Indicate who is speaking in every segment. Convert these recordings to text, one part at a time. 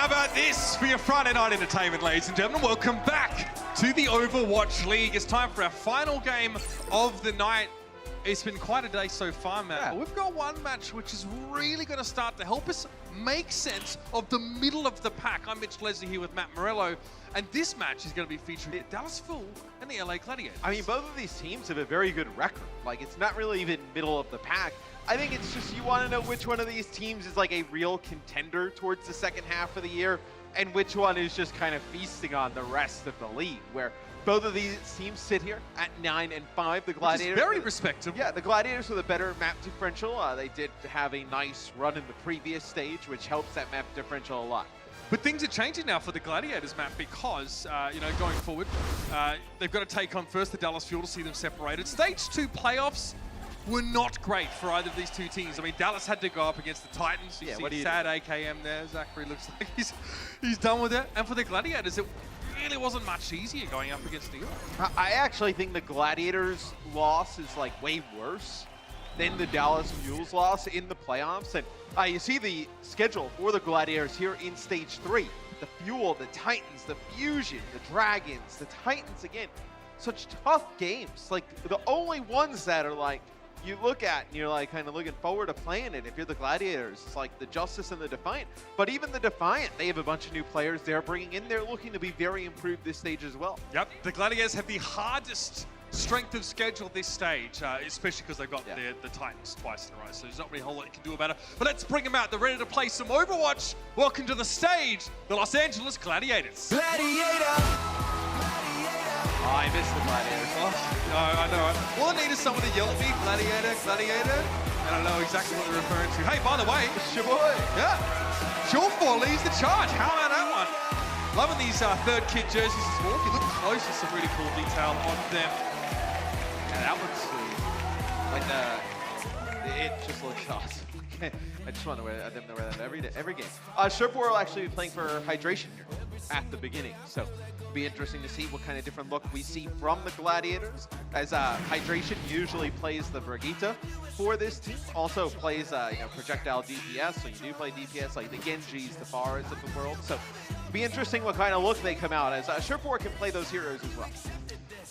Speaker 1: How about this for your Friday night entertainment, ladies and gentlemen? Welcome back to the Overwatch League. It's time for our final game of the night. It's been quite a day so far, Matt.
Speaker 2: Yeah.
Speaker 1: But we've got one match which is really going to start to help us make sense of the middle of the pack. I'm Mitch Leslie here with Matt Morello, and this match is going to be featuring Dallas Fuel and the LA Gladiators.
Speaker 2: I mean, both of these teams have a very good record. Like, it's not really even middle of the pack. I think it's just you want to know which one of these teams is like a real contender towards the second half of the year, and which one is just kind of feasting on the rest of the league, where both of these teams sit here at 9-5. The Gladiators,
Speaker 1: which is very respectable.
Speaker 2: Yeah, the Gladiators with a better map differential. They did have a nice run in the previous stage, which helps that map differential a lot.
Speaker 1: But things are changing now for the Gladiators, Matt, because, going forward, they've got to take on first the Dallas Fuel to see them separated. Stage 2 playoffs were not great for either of these two teams. I mean, Dallas had to go up against the Titans. You see sad AKM there. Zachary looks like he's done with it. And for the Gladiators, it really wasn't much easier going up against New York.
Speaker 2: I actually think the Gladiators' loss is like way worse than the Dallas Fuel's loss in the playoffs. And you see the schedule for the Gladiators here in Stage 3. The Fuel, the Titans, the Fusion, the Dragons, the Titans again. Such tough games. Like, the only ones that are like, you look at and you're like kind of looking forward to playing it. If you're the Gladiators, it's like the Justice and the Defiant. But even the Defiant, they have a bunch of new players they're bringing in. They're looking to be very improved this stage as well.
Speaker 1: Yep, the Gladiators have the hardest strength of schedule this stage, especially because they've got the Titans twice in a row, so there's not really a whole lot you can do about it. But let's bring them out. They're ready to play some Overwatch. Welcome to the stage, the Los Angeles Gladiators.
Speaker 3: Gladiator!
Speaker 2: Oh, I miss the Gladiators.
Speaker 1: Oh, no, I know. All I need is someone to yell at me, Gladiator, Gladiator, and I know exactly what they're referring to. Hey, by the way,
Speaker 2: It's your boy.
Speaker 1: yeah, Shawfall leads the charge. How about that one? Loving these third kit jerseys as well. If you look close, there's some really cool detail on them.
Speaker 2: Yeah, that looks sweet. Like it just looks awesome. I just want to wear them to wear that every game. Sherpor will actually be playing for Hydration here at the beginning, so it'll be interesting to see what kind of different look we see from the Gladiators, as Hydration usually plays the Brigitte for this team. Also plays projectile DPS, so you do play DPS like the Genjis, the Pharahs of the world. So it'll be interesting what kind of look they come out as. Sherpor can play those heroes as well.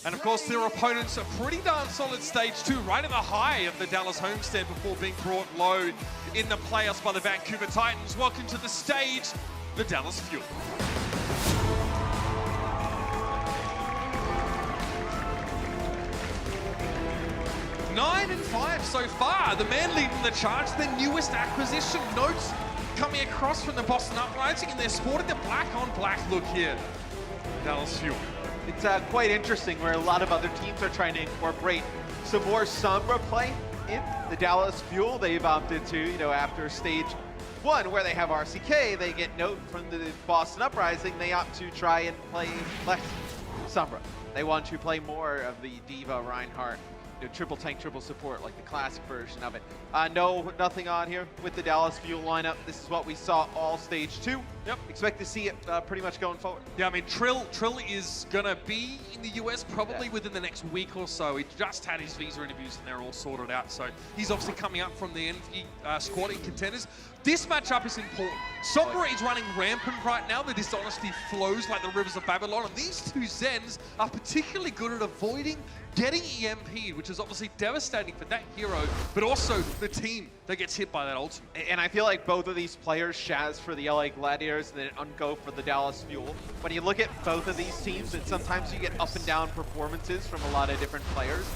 Speaker 1: And of course, their opponents are pretty darn solid stage 2, right in the high of the Dallas homestead before being brought low in the playoffs by the Vancouver Titans. Welcome to the stage, the Dallas Fuel. Nine and 5 so far. The man leading the charge, the newest acquisition. Notes coming across from the Boston Uprising, and they're sporting the black on black look here. Dallas Fuel.
Speaker 2: It's quite interesting where a lot of other teams are trying to incorporate some more Sombra play in the Dallas Fuel. They've opted to, after stage 1 where they have RCK, they get note from the Boston Uprising, they opt to try and play less Sombra. They want to play more of the Diva, Reinhardt, triple tank, triple support, like the classic version of it. No, nothing on here with the Dallas Fuel lineup. This is what we saw all stage 2.
Speaker 1: Yep.
Speaker 2: Expect to see it pretty much going forward.
Speaker 1: Yeah, I mean, Trill is going to be in the US probably within the next week or so. He just had his visa interviews and they're all sorted out. So he's obviously coming up from the NV squad in contenders. This matchup is important. Sombra is running rampant right now. The dishonesty flows like the rivers of Babylon. And these two Zens are particularly good at avoiding getting EMP'd, which is obviously devastating for that hero, but also the team that gets hit by that ultimate.
Speaker 2: And I feel like both of these players, Shaz for the LA Gladiators and then Unco for the Dallas Fuel, when you look at both of these teams, and sometimes you get up and down performances from a lot of different players,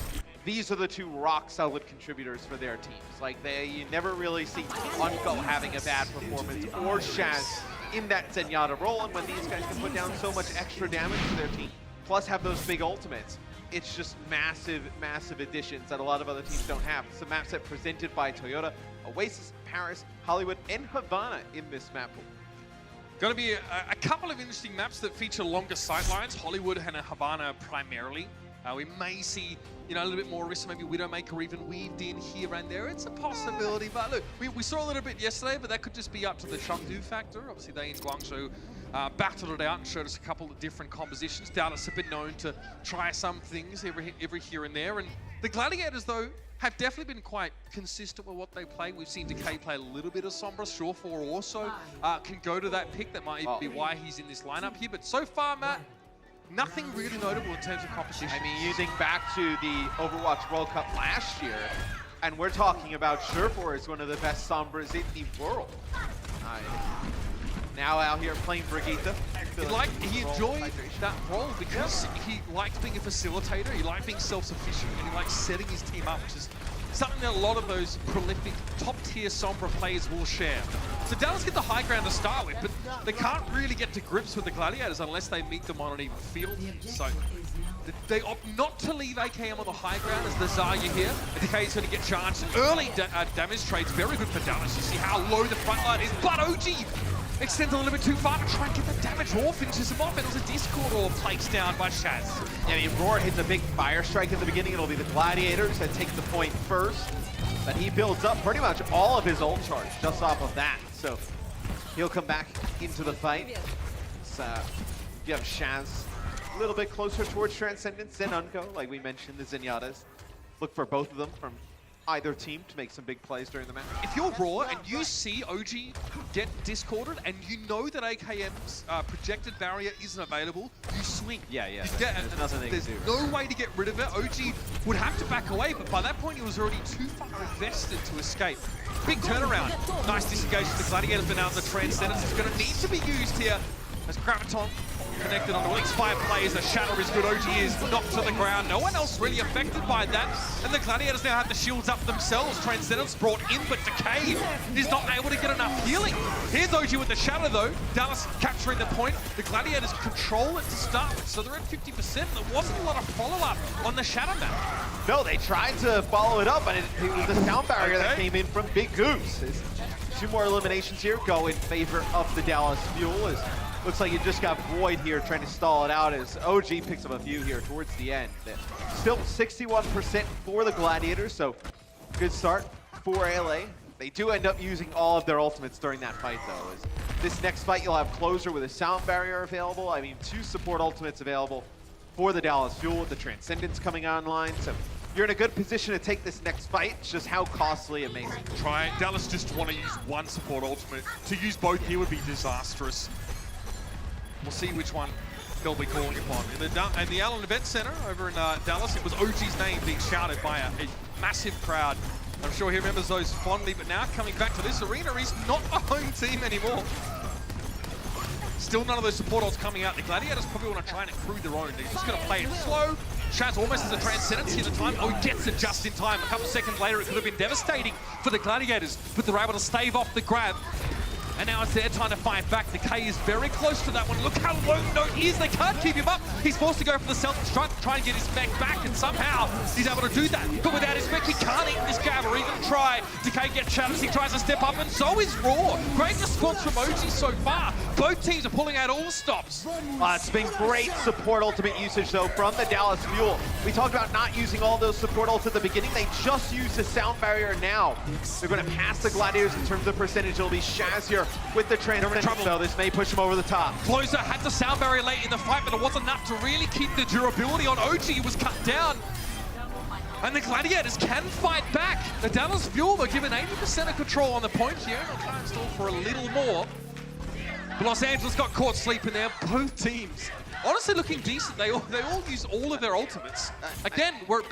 Speaker 2: these are the two rock-solid contributors for their teams. Like, you never really see Unco having a bad performance or Shaz in that Zenyatta role, and when these guys can put down so much extra damage to their team, plus have those big ultimates, it's just massive, massive additions that a lot of other teams don't have. It's a map set presented by Toyota, Oasis, Paris, Hollywood, and Havana in this map pool.
Speaker 1: Going to be a couple of interesting maps that feature longer sightlines, Hollywood and Havana primarily. We may see, a little bit more risk, maybe Widowmaker even weaved in here and there. It's a possibility, but look, we saw a little bit yesterday, but that could just be up to the Chengdu factor. Obviously, they in Guangzhou battled it out and showed us a couple of different compositions. Dallas have been known to try some things every here and there. And the Gladiators, though, have definitely been quite consistent with what they play. We've seen Decay play a little bit of Sombra. Surefour also can go to that pick. That might even be why he's in this lineup here. But so far, Matt, nothing really notable in terms of competition.
Speaker 2: I mean, you think back to the Overwatch World Cup last year, and we're talking about Surefour as one of the best Sombras in the world. Now out here playing Brigitte.
Speaker 1: He enjoyed that role because he liked being a facilitator, he liked being self-sufficient, and he liked setting his team up, which is something that a lot of those prolific, top-tier Sombra players will share. So Dallas get the high ground to start with, but they can't really get to grips with the Gladiators unless they meet them on an even field. So they opt not to leave AKM on the high ground as the Zarya here. Decay is going to get charged. Early damage trades, very good for Dallas. You see how low the front line is, but OG extends a little bit too far to try and get the damage off, finishes him off, and it was a Discord or placed down by Shaz.
Speaker 2: Yeah, I mean, Roar hits a big fire strike in the beginning. It'll be the Gladiators that take the point first, but he builds up pretty much all of his ult charge just off of that. So he'll come back into the fight. You have Shaz a little bit closer towards Transcendence than Unco, like we mentioned, the Zenyatas. Look for both of them from either team to make some big plays during the match.
Speaker 1: If you're Raw and you see OG get discorded and you know that AKM's projected barrier isn't available, you swing.
Speaker 2: Yeah. There's nothing they can do.
Speaker 1: There's no way to get rid of it. OG would have to back away, but by that point he was already too far invested to escape. Big turnaround. Nice disengagement. The Gladiators been out of the Transcendence. It's going to need to be used here as Graviton connected on at least 5 players. The Shatter is good. OG is knocked to the ground. No one else really affected by that. And the Gladiators now have the shields up themselves. Transcendence brought in, but Decay is not able to get enough healing. Here's OG with the Shatter though. Dallas capturing the point. The Gladiators control it to start with, so they're at 50%. There wasn't a lot of follow-up on the Shatter map.
Speaker 2: No, they tried to follow it up, and it was the sound barrier that came in from Big Goose. 2 more eliminations here go in favor of the Dallas Fuel. Looks like you just got Void here trying to stall it out as OG picks up a few here towards the end. Still 61% for the Gladiators, so good start for LA. They do end up using all of their ultimates during that fight though. As this next fight you'll have Closer with a sound barrier available. I mean, 2 support ultimates available for the Dallas Fuel with the Transcendence coming online. So you're in a good position to take this next fight. It's just how costly it makes it.
Speaker 1: Dallas just want to use 1 support ultimate. To use both here would be disastrous. We'll see which one they'll be calling upon. In the Allen Event Center over in Dallas, it was OG's name being shouted by a massive crowd. I'm sure he remembers those fondly, but now coming back to this arena, he's not a home team anymore. Still none of those support ults coming out. The Gladiators probably want to try and accrue their own. They're just going to play it slow. Shaz almost has a Transcendence here at the time. Oh, he gets it just in time. A couple seconds later, it could have been devastating for the Gladiators, but they're able to stave off the grab. And now it's their time to fight back. Decay is very close to that one. Look how low Note is. They can't keep him up. He's forced to go for the self-destruct to try and get his mech back, and somehow he's able to do that. But without his mech, he can't eat this grab or even try. Decay gets shatters. He tries to step up, and so is Raw. Great response from OG so far. Both teams are pulling out all the stops.
Speaker 2: It's been great support ultimate usage, though, from the Dallas Fuel. We talked about not using all those support ults at the beginning. They just used the sound barrier now. They're going to pass the Gladiators in terms of percentage. It'll be Shaz here with the Transcendence, so this may push him over the top.
Speaker 1: Closer had the sound barrier late in the fight, but it wasn't enough to really keep the durability on OG. He was cut down. And the Gladiators can fight back. The Dallas Fuel were given 80% of control on the point here. They'll try and stall for a little more. But Los Angeles got caught sleeping there. Both teams honestly looking decent. They all use all of their ultimates. Again, we're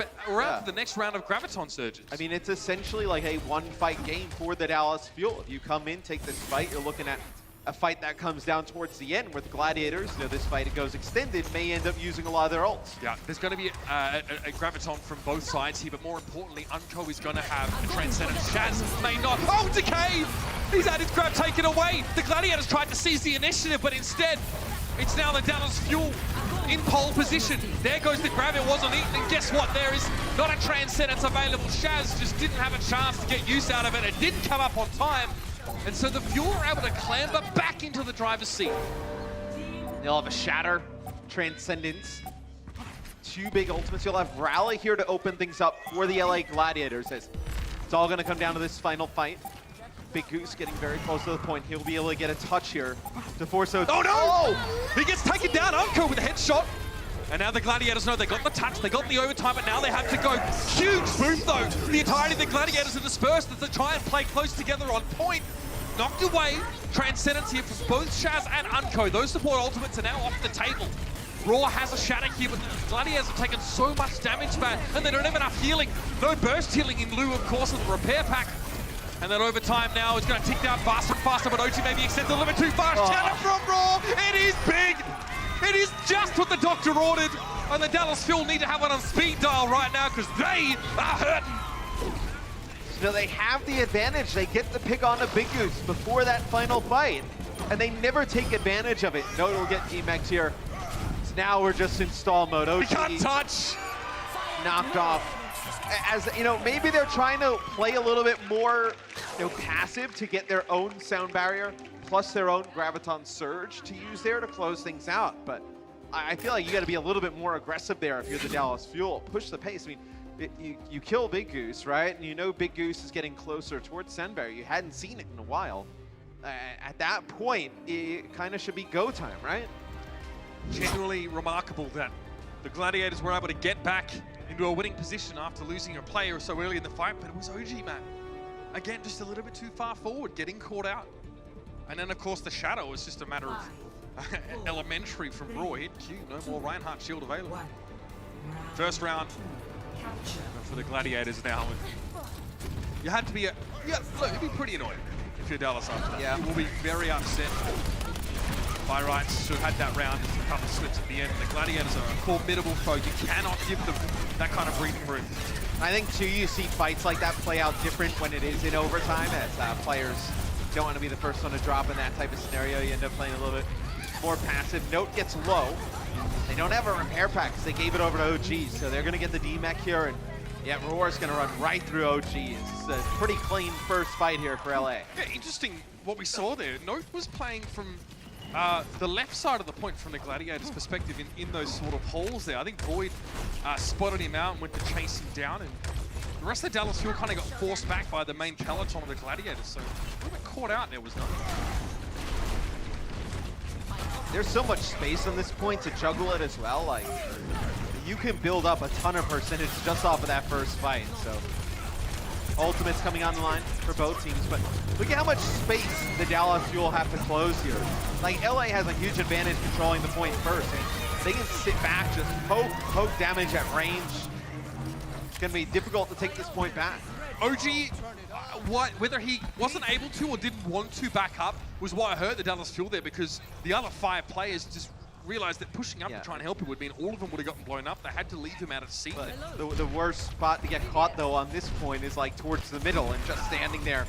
Speaker 1: out for the next round of Graviton Surges.
Speaker 2: I mean, it's essentially like a one-fight game for the Dallas Fuel. If you come in, take this fight, you're looking at a fight that comes down towards the end where the Gladiators, this fight, it goes extended, may end up using a lot of their ults.
Speaker 1: Yeah, there's going to be a Graviton from both sides here, but more importantly, Unco is going to have a Transcendence. Shaz may not. Oh, Decay! He's had his grab taken away. The Gladiators tried to seize the initiative, but instead, it's now the Dallas Fuel in pole position. There goes the grab, it wasn't eaten, and guess what? There is not a Transcendence available. Shaz just didn't have a chance to get use out of it. It didn't come up on time. And so the Fuel are able to clamber back into the driver's seat.
Speaker 2: They'll have a Shatter, Transcendence, 2 big ultimates. You'll have Rally here to open things up for the LA Gladiators. It's all going to come down to this final fight. Big Goose getting very close to the point. He'll be able to get a touch here to force out.
Speaker 1: Oh no! He gets taken down. Unco with a headshot. And now the Gladiators know they got the touch, they got the overtime, but now they have to go. Huge boom though. The entirety of the Gladiators are dispersed as they try and play close together on point. Knocked away. Transcendence here from both Shaz and Unco. Those support ultimates are now off the table. Raw has a shatter here, but the Gladiators have taken so much damage back, and they don't have enough healing. No burst healing in lieu, of course, of the repair pack. And then overtime now is going to tick down faster and faster, but OG maybe extends the limit too far. Shatter from Raw. It is big. It is just what the doctor ordered. And the Dallas Fuel need to have it on speed dial right now because they are hurting.
Speaker 2: So they have the advantage. They get the pick on a Big Goose before that final fight, and they never take advantage of it. Note will get DMX here. So now we're just in stall mode. OG
Speaker 1: We can't touch.
Speaker 2: knocked off. As you know, maybe they're trying to play a little bit more, passive to get their own sound barrier, plus their own Graviton Surge to use there to close things out. But I feel like you got to be a little bit more aggressive there if you're the Dallas Fuel. Push the pace. I mean, you kill Big Goose, right? And you know Big Goose is getting closer towards sound barrier. You hadn't seen it in a while. At that point, it kind of should be go time, right?
Speaker 1: Genuinely remarkable that the Gladiators were able to get back into a winning position after losing a player so early in the fight, but it was OG, man. Again, just a little bit too far forward, getting caught out. And then, of course, the shadow was just a matter of elementary from Raw. Hit Q, no more Reinhardt shield available. First round for the Gladiators now. You had to be, look, you'd be pretty annoyed if you're Dallas after that.
Speaker 2: Yeah.
Speaker 1: You will be very upset. By rights, should have had that round, just a couple of slips at the end. The Gladiators are a formidable foe. You cannot give them that kind of breathing room.
Speaker 2: I think, too, you see fights like that play out different when it is in overtime, as players don't want to be the first one to drop in that type of scenario. You end up playing a little bit more passive. Note gets low. They don't have a repair pack because they gave it over to OG, so they're going to get the DMEC here. And yeah, Roar's going to run right through OG. It's a pretty clean first fight here for LA.
Speaker 1: Yeah, interesting what we saw there. Note was playing from the left side of the point from the Gladiators' perspective in those sort of holes there. I think Void spotted him out and went to chase him down, and the rest of the Dallas Fuel kind of got forced back by the main peloton of the Gladiators, so a little bit caught out there was nothing.
Speaker 2: There's so much space on this point to juggle it as well. Like, you can build up a ton of percentage just off of that first fight, so ultimates coming on the line for both teams, but look at how much space the Dallas Fuel have to close here. Like, LA has a huge advantage controlling the point first. And they can sit back, just poke damage at range. It's going to be difficult to take this point back.
Speaker 1: OG, whether he wasn't able to or didn't want to back up was what hurt the Dallas Fuel there, because the other 5 players just realized that pushing up to try and help him would mean all of them would have gotten blown up. They had to leave him out of seat.
Speaker 2: The worst spot to get caught, though, on this point is like towards the middle and just standing there,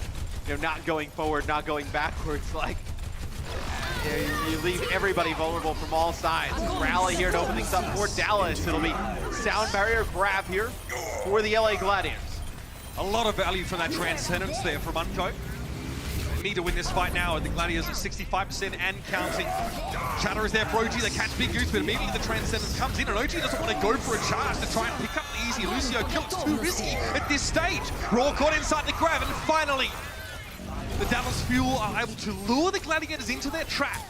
Speaker 2: not going forward, not going backwards. Like, you leave everybody vulnerable from all sides. Rally here to open things up for Dallas. It'll be sound barrier grab here for the LA Gladiators.
Speaker 1: A lot of value from that Transcendence there from Unco. Need to win this fight now. The Gladiators at 65% and counting. Shatter is there for OG. They catch Big Goose, but immediately the Transcendence comes in, and OG doesn't want to go for a charge to try and pick up the easy Lucio kill. It's too risky at this stage. Raw caught inside the grab, and finally, the Dallas Fuel are able to lure the Gladiators into their trap.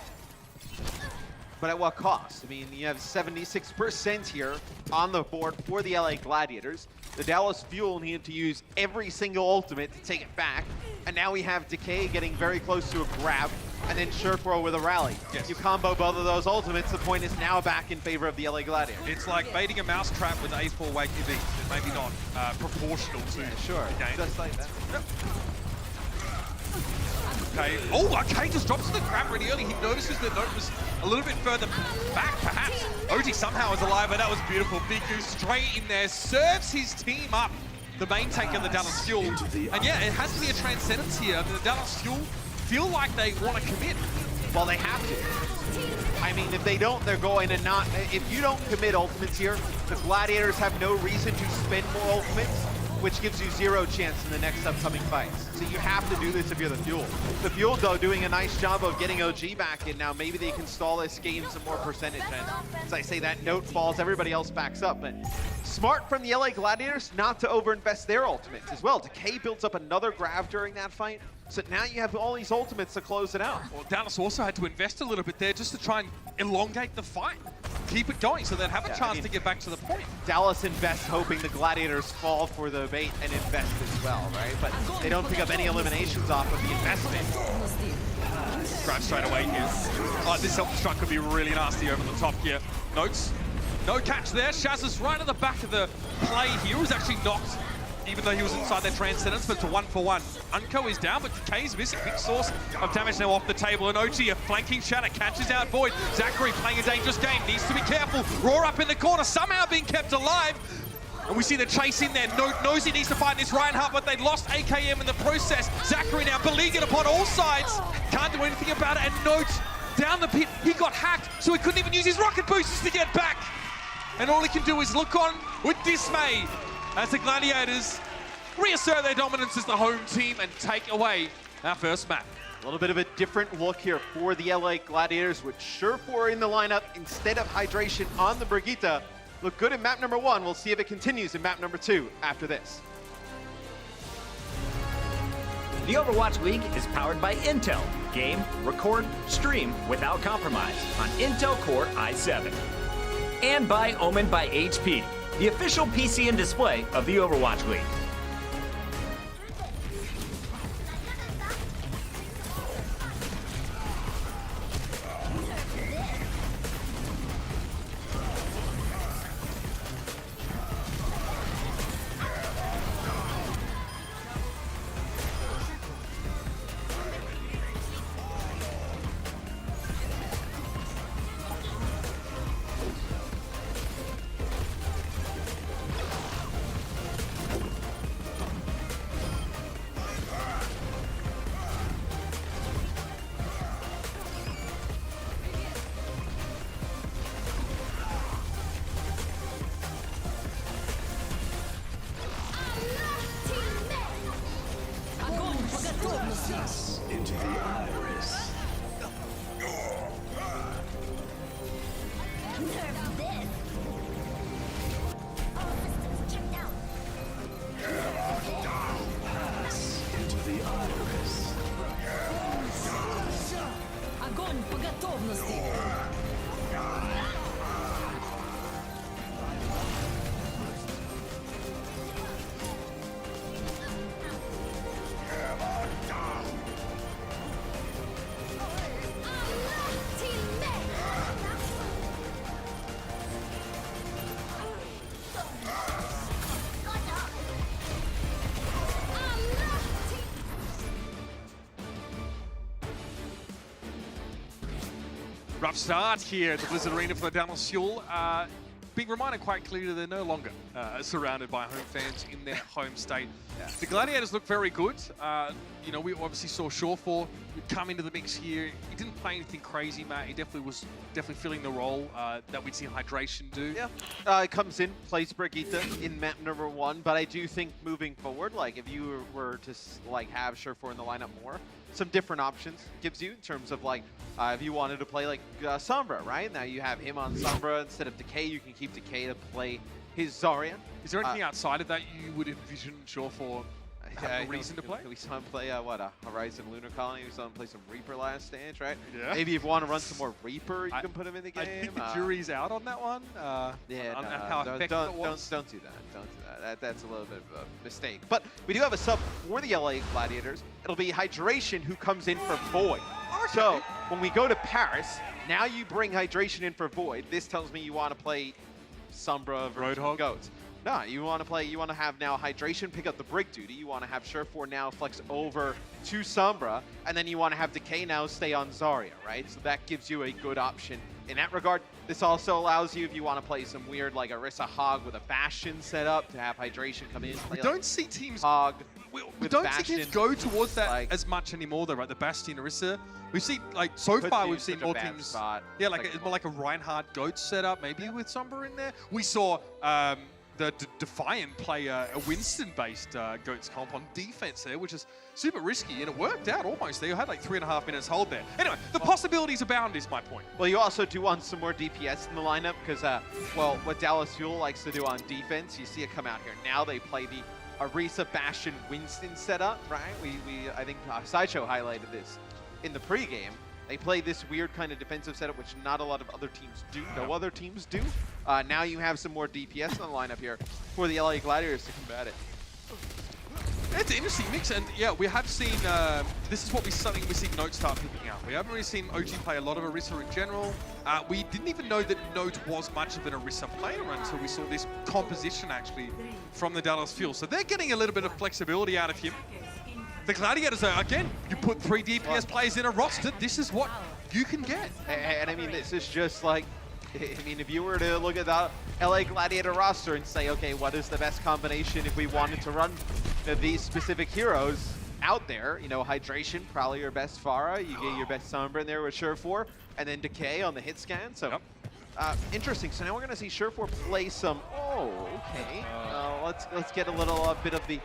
Speaker 2: But at what cost? I mean, you have 76% here on the board for the LA Gladiators. The Dallas Fuel needed to use every single ultimate to take it back. And now we have Decay getting very close to a grab, and then Shurkro with a rally.
Speaker 1: Yes.
Speaker 2: You combo both of those ultimates, the point is now back in favor of the LA Gladiators.
Speaker 1: It's like baiting a mousetrap with A4 Wakey V. Maybe not proportional to
Speaker 2: Sure, just like that.
Speaker 1: Yep. Okay. Oh, okay, just drops to the grab really early. He notices that Note was a little bit further back, perhaps. OG somehow is alive, but that was beautiful. Big Goose straight in there, serves his team up. The main tank of the Dallas Fuel. And yeah, it has to be a Transcendence here. The Dallas Fuel feel like they want to commit.
Speaker 2: Well, they have to. I mean, if they don't, they're going to not. If you don't commit ultimates here, the Gladiators have no reason to spend more ultimates, which gives you 0 chance in the next upcoming fights. So you have to do this if you're the Fuel. The Fuel, though, doing a nice job of getting OG back in now. Maybe they can stall this, gain some more percentage. And as I say, that Note falls, everybody else backs up. But smart from the LA Gladiators not to overinvest their ultimates as well. Decay builds up another grab during that fight. So now you have all these ultimates to close it out.
Speaker 1: Well, Dallas also had to invest a little bit there just to try and elongate the fight. keep it going so they'd have a chance to get back to the point.
Speaker 2: Dallas invests hoping the Gladiators fall for the bait and invest as well, right? But they don't pick up any eliminations off of the investment.
Speaker 1: Grab straight away here. Oh, this self-destruct could be really nasty over the top here. Notes. No catch there. Shaz is right at the back of the play here. He was actually knocked, even though he was inside their Transcendence, but it's a 1-for-1. Unco is down, but Decay's missing. Big source of damage now off the table. And OG, a flanking shatter, catches out Void. Zachary playing a dangerous game, needs to be careful. Roar up in the corner, somehow being kept alive. And we see the chase in there. Knows he needs to fight this Reinhardt, but they lost AKM in the process. Zachary now beleaguered upon all sides. Can't do anything about it. And Note down the pit, he got hacked, so he couldn't even use his rocket boosters to get back. And all he can do is look on with dismay as the Gladiators reassert their dominance as the home team and take away our first map.
Speaker 2: A little bit of a different look here for the LA Gladiators with Surefour in the lineup instead of Hydration on the Brigitte. Look good in map number 1. We'll see if it continues in map number 2 after this.
Speaker 3: The Overwatch League is powered by Intel. Game, record, stream without compromise on Intel Core i7. And by Omen by HP, the official PC and display of the Overwatch League.
Speaker 4: Into the iris.
Speaker 5: Observe this. All systems checked out.
Speaker 4: Pass into the iris.
Speaker 5: Огонь по готовности.
Speaker 1: Rough start here at the Blizzard Arena for the Dallas Fuel. Being reminded quite clearly they're no longer surrounded by home fans in their home state. The Gladiators look very good. You know, we obviously saw Surefour come into the mix here. He didn't play anything crazy, Matt. He definitely was filling the role that we'd seen Hydration do.
Speaker 2: Yeah, it comes in, plays Brigitte in map number 1, but I do think moving forward, like if you were to like have Surefour in the lineup more, some different options gives you in terms of like if you wanted to play like Sombra, right? Now you have him on Sombra instead of Decay. You can keep Decay to play his Zarya.
Speaker 1: Is there anything outside of that you would envision Surefour having a reason to play?
Speaker 2: We saw him play what a Horizon Lunar Colony. We saw him play some Reaper last stage, right?
Speaker 1: Yeah.
Speaker 2: Maybe if you want to run some more Reaper, you can put him in the game.
Speaker 1: I think the jury's out on that one.
Speaker 2: Yeah,
Speaker 1: on how effective it was.
Speaker 2: Don't do that. Don't do that. That's a little bit of a mistake. But we do have a sub for the LA Gladiators. It'll be Hydration who comes in for Void.
Speaker 1: Okay.
Speaker 2: So when we go to Paris, now you bring Hydration in for Void. This tells me you want to play Sombra versus
Speaker 1: Roadhog?
Speaker 2: Goats. No, you want to have now Hydration pick up the Brig duty. You want to have Surefour now flex over to Sombra, and then you want to have Decay now stay on Zarya, right? So that gives you a good option. In that regard, this also allows you, if you want to play some weird like Orisa Hog with a Bastion set up, to have Hydration come in.
Speaker 1: We don't see teams.
Speaker 2: Hog.
Speaker 1: We don't see teams go towards that
Speaker 2: like,
Speaker 1: as much anymore, though, right? The Bastion, Orisa. We've seen, like, so far, we've seen more teams.
Speaker 2: Spot.
Speaker 1: Yeah, like more like a Reinhardt Goat setup, maybe with Sombra in there. We saw the Defiant play a Winston-based Goats comp on defense there, which is super risky, and it worked out almost. They had like 3.5 minutes hold there. Anyway, the possibilities abound is my point.
Speaker 2: Well, you also do want some more DPS in the lineup because, well, what Dallas Fuel likes to do on defense, you see it come out here. Now they play the Orisa Bastion Winston setup, right? I think Sideshow highlighted this in the pregame. They play this weird kind of defensive setup, which not a lot of other teams do. No other teams do. Now you have some more DPS in the lineup here for the LA Gladiators to combat it.
Speaker 1: It's an interesting mix, and yeah, we have seen, this is what we're starting to see Note start picking up. We haven't really seen OG play a lot of Orisa in general. We didn't even know that Note was much of an Orisa player until we saw this composition actually from the Dallas Fuel. So they're getting a little bit of flexibility out of him. The Gladiators are, again, you put 3 DPS players in a roster, this is what you can get.
Speaker 2: And I mean, this is just like, I mean, if you were to look at the LA Gladiator roster and say, okay, what is the best combination if we wanted to run these specific heroes out there? You know, Hydration, probably your best Pharah. You get your best Sombra in there with Surefour, and then Decay on the hit scan. So, interesting. So now we're going to see Surefour play some. Oh, okay. Let's get a little bit of the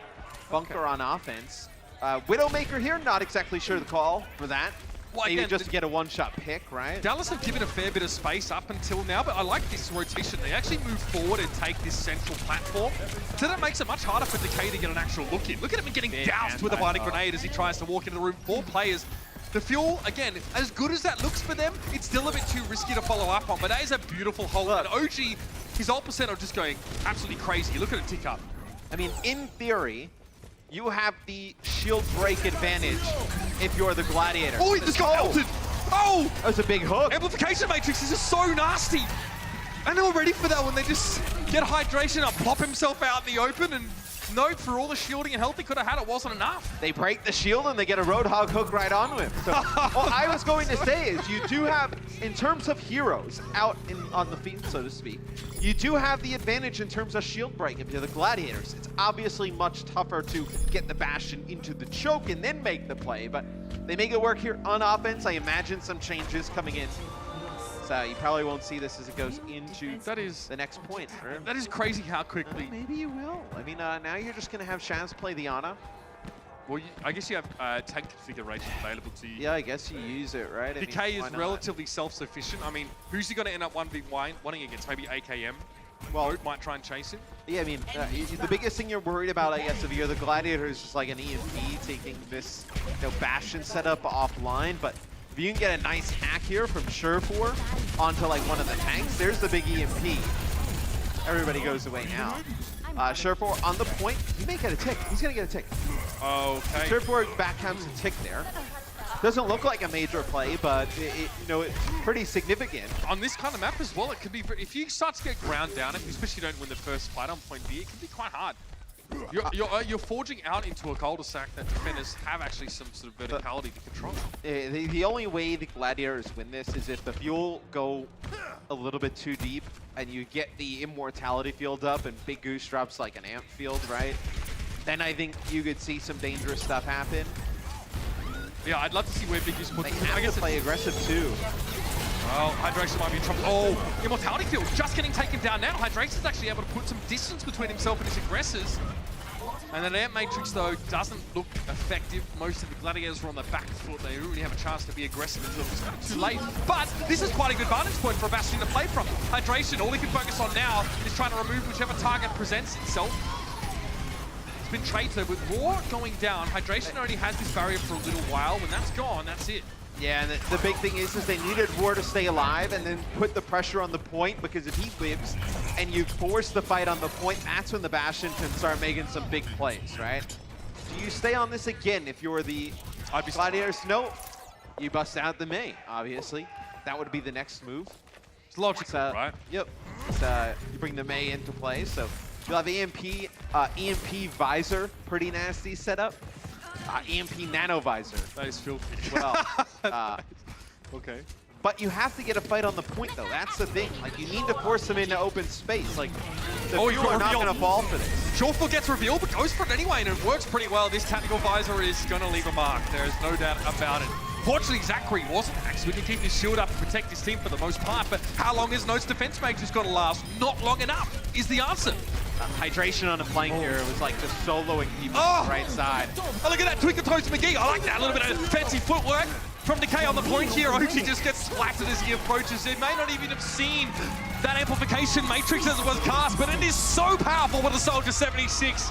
Speaker 2: bunker on offense. Widowmaker here, not exactly sure the call for that.
Speaker 1: Well,
Speaker 2: Maybe
Speaker 1: again,
Speaker 2: just to get a one-shot pick, right?
Speaker 1: Dallas have given a fair bit of space up until now, but I like this rotation. They actually move forward and take this central platform. So that makes it much harder for Decay to get an actual look in. Look at him getting doused with a biting grenade as he tries to walk into the room. 4 players. The Fuel, again, as good as that looks for them, it's still a bit too risky to follow up on, but that is a beautiful hold. And OG, his ult percent are just going absolutely crazy. Look at it tick up.
Speaker 2: I mean, in theory, you have the shield break advantage if you're the Gladiator.
Speaker 1: Oh, he just got melted. Oh!
Speaker 2: That was a big hook.
Speaker 1: Amplification Matrix is just so nasty. And they were ready for that when they just get Hydration up, plop himself out in the open, and Note, for all the shielding and health he could have had, it wasn't enough.
Speaker 2: They break the shield and they get a Roadhog hook right onto him. So, what I was going to say is you do have, in terms of heroes out on the field, so to speak, you do have the advantage in terms of shield break if you're the Gladiators. It's obviously much tougher to get the Bastion into the choke and then make the play, but they make it work here on offense. I imagine some changes coming in. So you probably won't see this as it goes into the next point. Right?
Speaker 1: That is crazy how quickly.
Speaker 2: Maybe you will. I mean, now you're just going to have Shaz play the Ana.
Speaker 1: Well, I guess you have tank configuration available to you.
Speaker 2: Yeah, I guess you use it, right?
Speaker 1: Decay is relatively self-sufficient. I mean, who's he going to end up 1v1 against? Maybe AKM? Well, Note might try and chase him.
Speaker 2: Yeah, I mean, the biggest thing you're worried about, I guess, if you're the Gladiators, is like an EMP taking this Bastion setup offline, but if you can get a nice hack here from Surefour onto like one of the tanks, there's the big EMP. Everybody goes away now. Surefour on the point. He may get a tick. He's going to get a tick.
Speaker 1: Okay.
Speaker 2: Surefour backhands a tick there. Doesn't look like a major play, but it's pretty significant.
Speaker 1: On this kind of map as well, it could be, if you start to get ground down, if you especially don't win the first fight on point B, it can be quite hard. You're forging out into a cul-de-sac that defenders have actually some sort of verticality to control.
Speaker 2: The only way the Gladiators win this is if the Fuel go a little bit too deep and you get the Immortality field up and Big Goose drops like an amp field, right? Then I think you could see some dangerous stuff happen.
Speaker 1: Yeah, I'd love to see where Big Goose puts
Speaker 2: it. They have to play aggressive too.
Speaker 1: Oh, Hydration might be in trouble. Oh, Immortality field just getting taken down now. Hydration's actually able to put some distance between himself and his aggressors. And the Amp Matrix, though, doesn't look effective. Most of the Gladiators were on the back foot. They don't really have a chance to be aggressive until it's kind of too late. But this is quite a good vantage point for a Bastion to play from. Hydration, all he can focus on now is trying to remove whichever target presents itself. It's been traded, though, with War going down. Hydration only has this barrier for a little while. When that's gone, that's it.
Speaker 2: Yeah, and the big thing is they needed War to stay alive and then put the pressure on the point, because if he lives and you force the fight on the point, that's when the Bastion can start making some big plays, right? Do you stay on this again if you're the Gladiators? No, you bust out the Mei, obviously. That would be the next move.
Speaker 1: It's logical, right?
Speaker 2: Yep. You bring the Mei into play, so you'll have EMP Visor, pretty nasty setup. EMP Nano Visor.
Speaker 1: That is filthy.
Speaker 2: Well,
Speaker 1: okay.
Speaker 2: But you have to get a fight on the point, though. That's the thing. Like, you need to force them into open space. Like, the Fuel are not going to fall for this.
Speaker 1: Surefour gets revealed, but goes for it anyway, and it works pretty well. This tactical visor is going to leave a mark. There is no doubt about it. Fortunately, Zachary wasn't actually. We can keep his shield up and protect his team for the most part, but how long is Note's defense matrix going to last? Not long enough is the answer.
Speaker 2: Hydration on a flank here was like just soloing people on the right side.
Speaker 1: Oh, look at that Twinkle Toes McGee. I like that. A little bit of fancy footwork from Decay on the point here. OG just gets splattered as he approaches. It may not even have seen that amplification matrix as it was cast, but it is so powerful with a Soldier 76.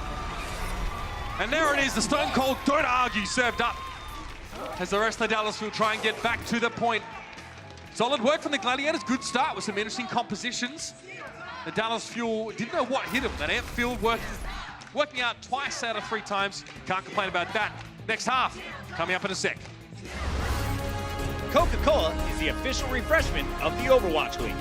Speaker 1: And there it is, the Stone Cold Don't Argue served up. as the rest of the Dallas Fuel try and get back to the point. Solid work from the Gladiators. Good start with some interesting compositions. The Dallas Fuel didn't know what hit them. That airfield working out twice out of 3 times. Can't complain about that. Next half coming up in a sec.
Speaker 3: Coca-Cola is the official refreshment of the Overwatch League.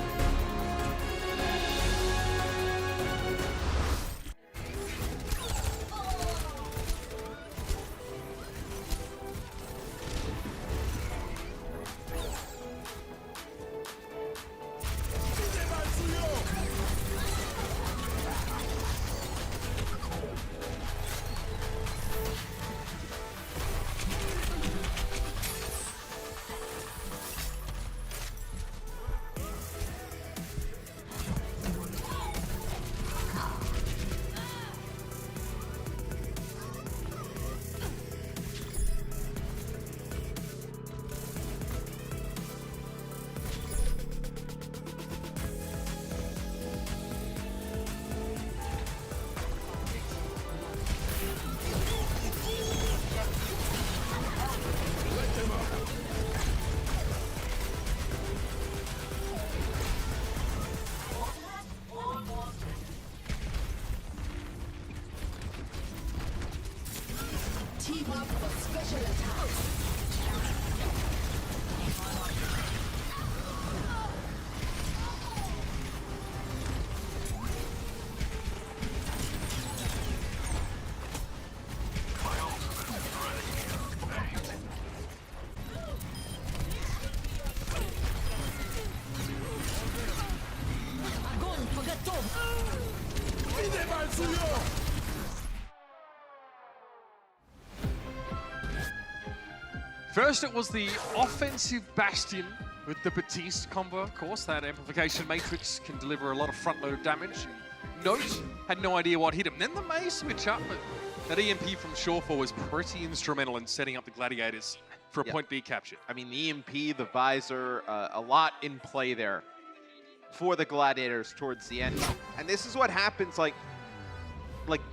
Speaker 5: Team up for special attacks. Огонь по готов.
Speaker 1: First, it was the offensive Bastion with the Batiste combo, of course. That amplification matrix can deliver a lot of front-loaded damage. Note had no idea what hit him. Then the May switch up, but that EMP from Shawfall was pretty instrumental in setting up the Gladiators for a point B capture.
Speaker 2: I mean, the EMP, the visor, a lot in play there for the Gladiators towards the end. And this is what happens, like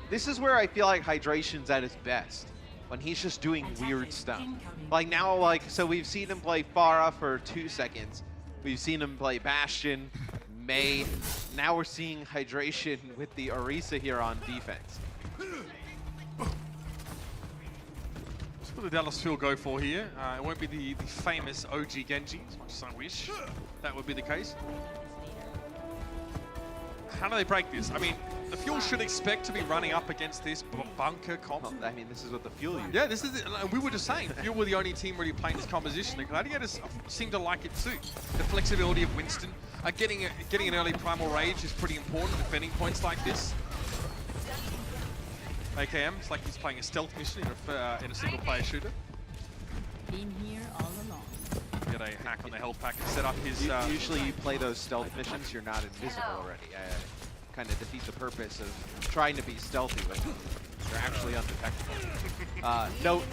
Speaker 2: this is where I feel like Hydration's at his best, when he's just doing weird stuff. Like now, so we've seen him play Pharah for 2 seconds. We've seen him play Bastion, May. Now we're seeing Hydration with the Orisa here on defense.
Speaker 1: That's what the Dallas Fuel go for here. It won't be the famous OG Genji, as much as I wish that would be the case. How do they break this? I mean, the Fuel should expect to be running up against this bunker comp.
Speaker 2: Well, I mean, this is what the Fuel uses.
Speaker 1: Yeah, this is it. We were just saying, Fuel were the only team really playing this composition. The Gladiators seem to like it too. The flexibility of Winston. Getting an early Primal Rage is pretty important, defending points like this. AKM, it's like he's playing a stealth mission in a single-player shooter.
Speaker 5: Been here all along.
Speaker 1: Get a hack on the health pack and set up his...
Speaker 2: Usually you play those stealth missions, you're not invisible already. Kind of defeat the purpose of trying to be stealthy with them. They're actually undetectable. Note,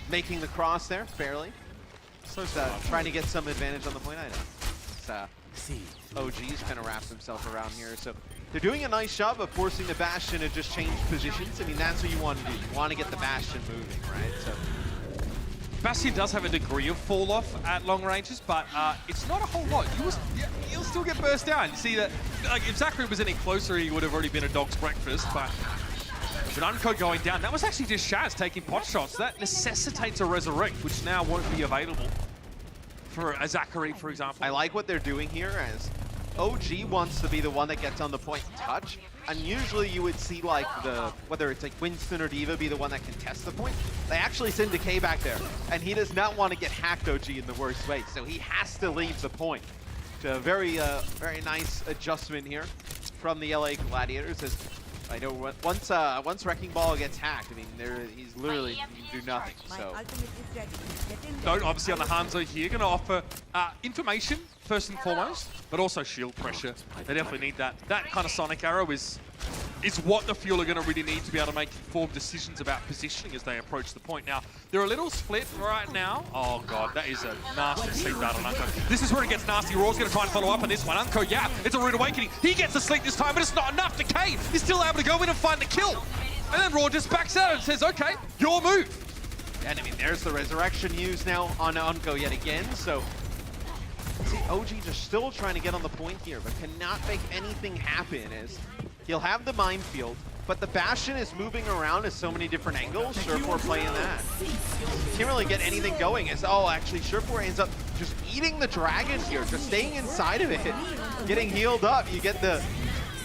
Speaker 2: making the cross there, fairly. So trying to get some advantage on the point item. OG's kind of wraps himself around here. So they're doing a nice job of forcing the Bastion to just change positions. I mean, that's what you want to do. You want to get the Bastion moving, right? So
Speaker 1: Bastion does have a degree of fall off at long ranges, but it's not a whole lot. You'll still get burst down. You see that, like, if Zachary was any closer, he would have already been a dog's breakfast, but with Unco going down, that was actually just Shaz taking pot shots. That necessitates a resurrect, which now won't be available for a Zachary, for example.
Speaker 2: I like what they're doing here, as OG wants to be the one that gets on the point and touch. And usually you would see like whether it's like Winston or D.Va be the one that can test the point. They actually send Decay back there, and he does not want to get hacked OG in the worst way, so he has to leave the point. So a very nice adjustment here from the LA Gladiators. As I know once Wrecking Ball gets hacked, I mean he's literally he can do nothing. So
Speaker 1: Note obviously on the Hanzo here, going to offer information first and foremost, but also shield pressure. They definitely need that. That kind of Sonic Arrow is what the Fuel are going to really need to be able to make informed decisions about positioning as they approach the point. Now, they're a little split right now. Oh god, that is a nasty sleep down on Unco. This is where it gets nasty. Raw's going to try and follow up on this one. Unco, yeah, it's a rude awakening. He gets the sleep this time, but it's not enough. Decay is still able to go in and find the kill. And then Raw just backs out and says, okay, your move.
Speaker 2: And I mean, there's the resurrection used now on Unko yet again. So see, OG just still trying to get on the point here, but cannot make anything happen as he'll have the minefield, but the Bastion is moving around at so many different angles. Surefour playing that. Can't really get anything going as, oh, actually Surefour ends up just eating the dragon here, just staying inside of it, getting healed up. You get the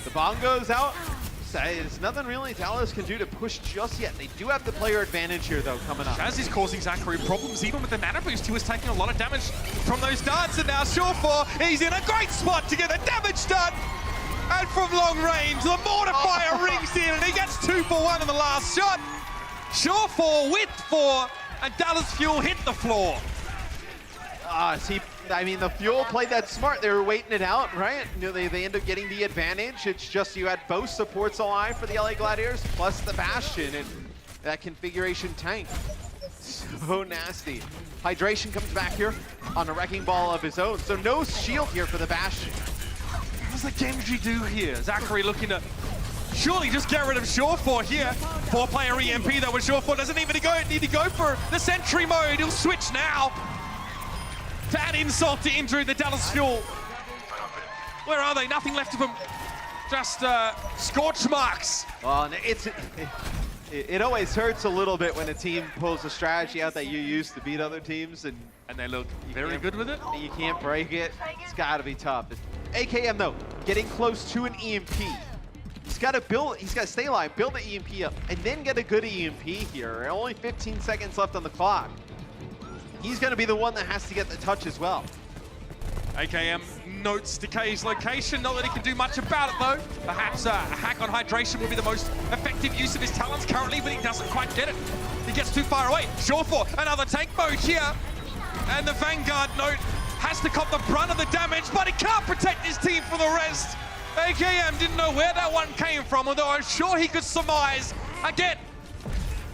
Speaker 2: bongos out. There's nothing really Dallas can do to push just yet. They do have the player advantage here, though, coming up.
Speaker 1: Shaz is causing Zachary problems, even with the mana boost. He was taking a lot of damage from those darts, and now Surefour, he's in a great spot to get the damage done. And from long range, the Mortifier rings in, and he gets 2 for 1 in the last shot. Surefour with 4, and Dallas Fuel hit the floor.
Speaker 2: I mean, the Fuel played that smart. They were waiting it out, right? You know, they end up getting the advantage. It's just you had both supports alive for the LA Gladiators, plus the Bastion, and that configuration tank. So nasty. Hydration comes back here on a wrecking ball of his own. So no shield here for the Bastion.
Speaker 1: What does the Genji do here? Zachary looking to surely just get rid of Surefour here. 4-player EMP though, when Surefour doesn't even need to go for the sentry mode. He'll switch now. To add insult to injury, the Dallas Fuel. Where are they? Nothing left of them. Just scorch marks.
Speaker 2: Well, and it always hurts a little bit when a team pulls a strategy out that you use to beat other teams, and
Speaker 1: they look very good with it.
Speaker 2: You can't break it. It's got to be tough. AKM though, getting close to an EMP. He's got to stay alive, build the EMP up, and then get a good EMP here. Only 15 seconds left on the clock. He's going to be the one that has to get the touch as well.
Speaker 1: AKM notes Decay's location, not that he can do much about it though. Perhaps a hack on hydration will be the most effective use of his talents currently, but he doesn't quite get it. He gets too far away. Surefour, another tank mode here. And the Vanguard note has to cop the brunt of the damage, but he can't protect his team for the rest. AKM didn't know where that one came from, although I'm sure he could surmise. Again,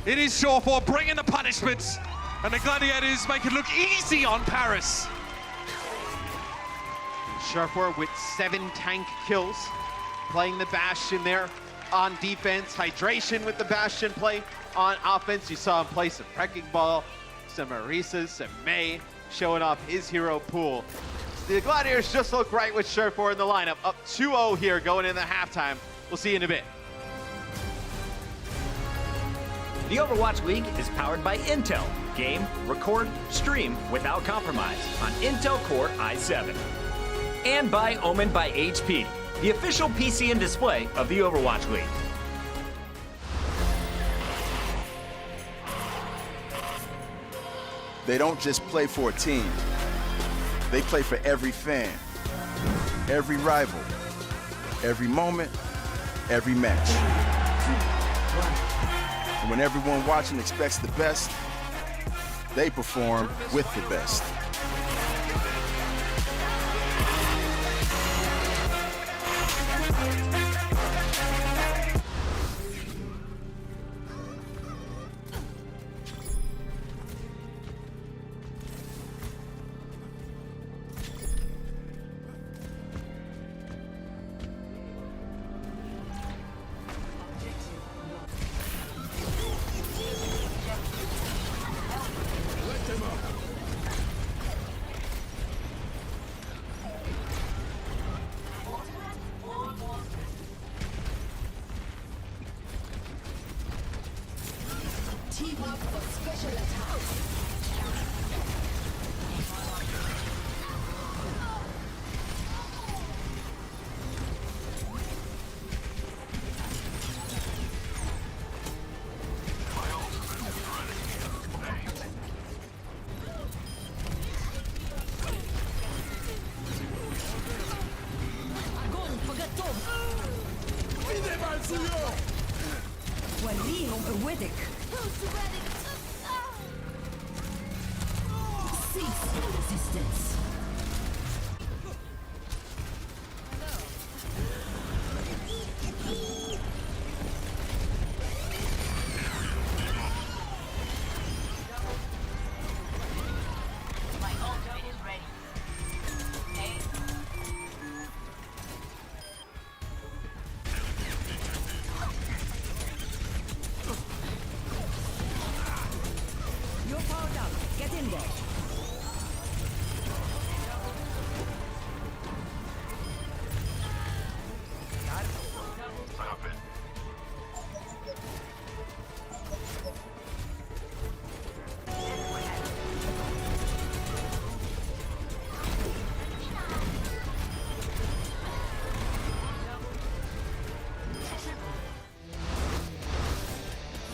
Speaker 1: it is Surefour bringing the punishments, and the Gladiators make it look easy on Paris.
Speaker 2: Surefour with 7 tank kills, playing the Bastion there on defense. Hydration with the Bastion play on offense. You saw him play some Wrecking Ball, some Oasis, some May, showing off his hero pool. The Gladiators just look right with Surefour in the lineup. Up 2-0 here going into halftime. We'll see you in a bit.
Speaker 3: The Overwatch League is powered by Intel. Game, record, stream without compromise on Intel Core i7. And by Omen by HP, the official PC and display of the Overwatch League.
Speaker 6: They don't just play for a team. They play for every fan, every rival, every moment, every match. And when everyone watching expects the best, they perform with the best.
Speaker 5: Team up for special attack. Gol pagatowy. وليهم قوتك. Cease your resistance.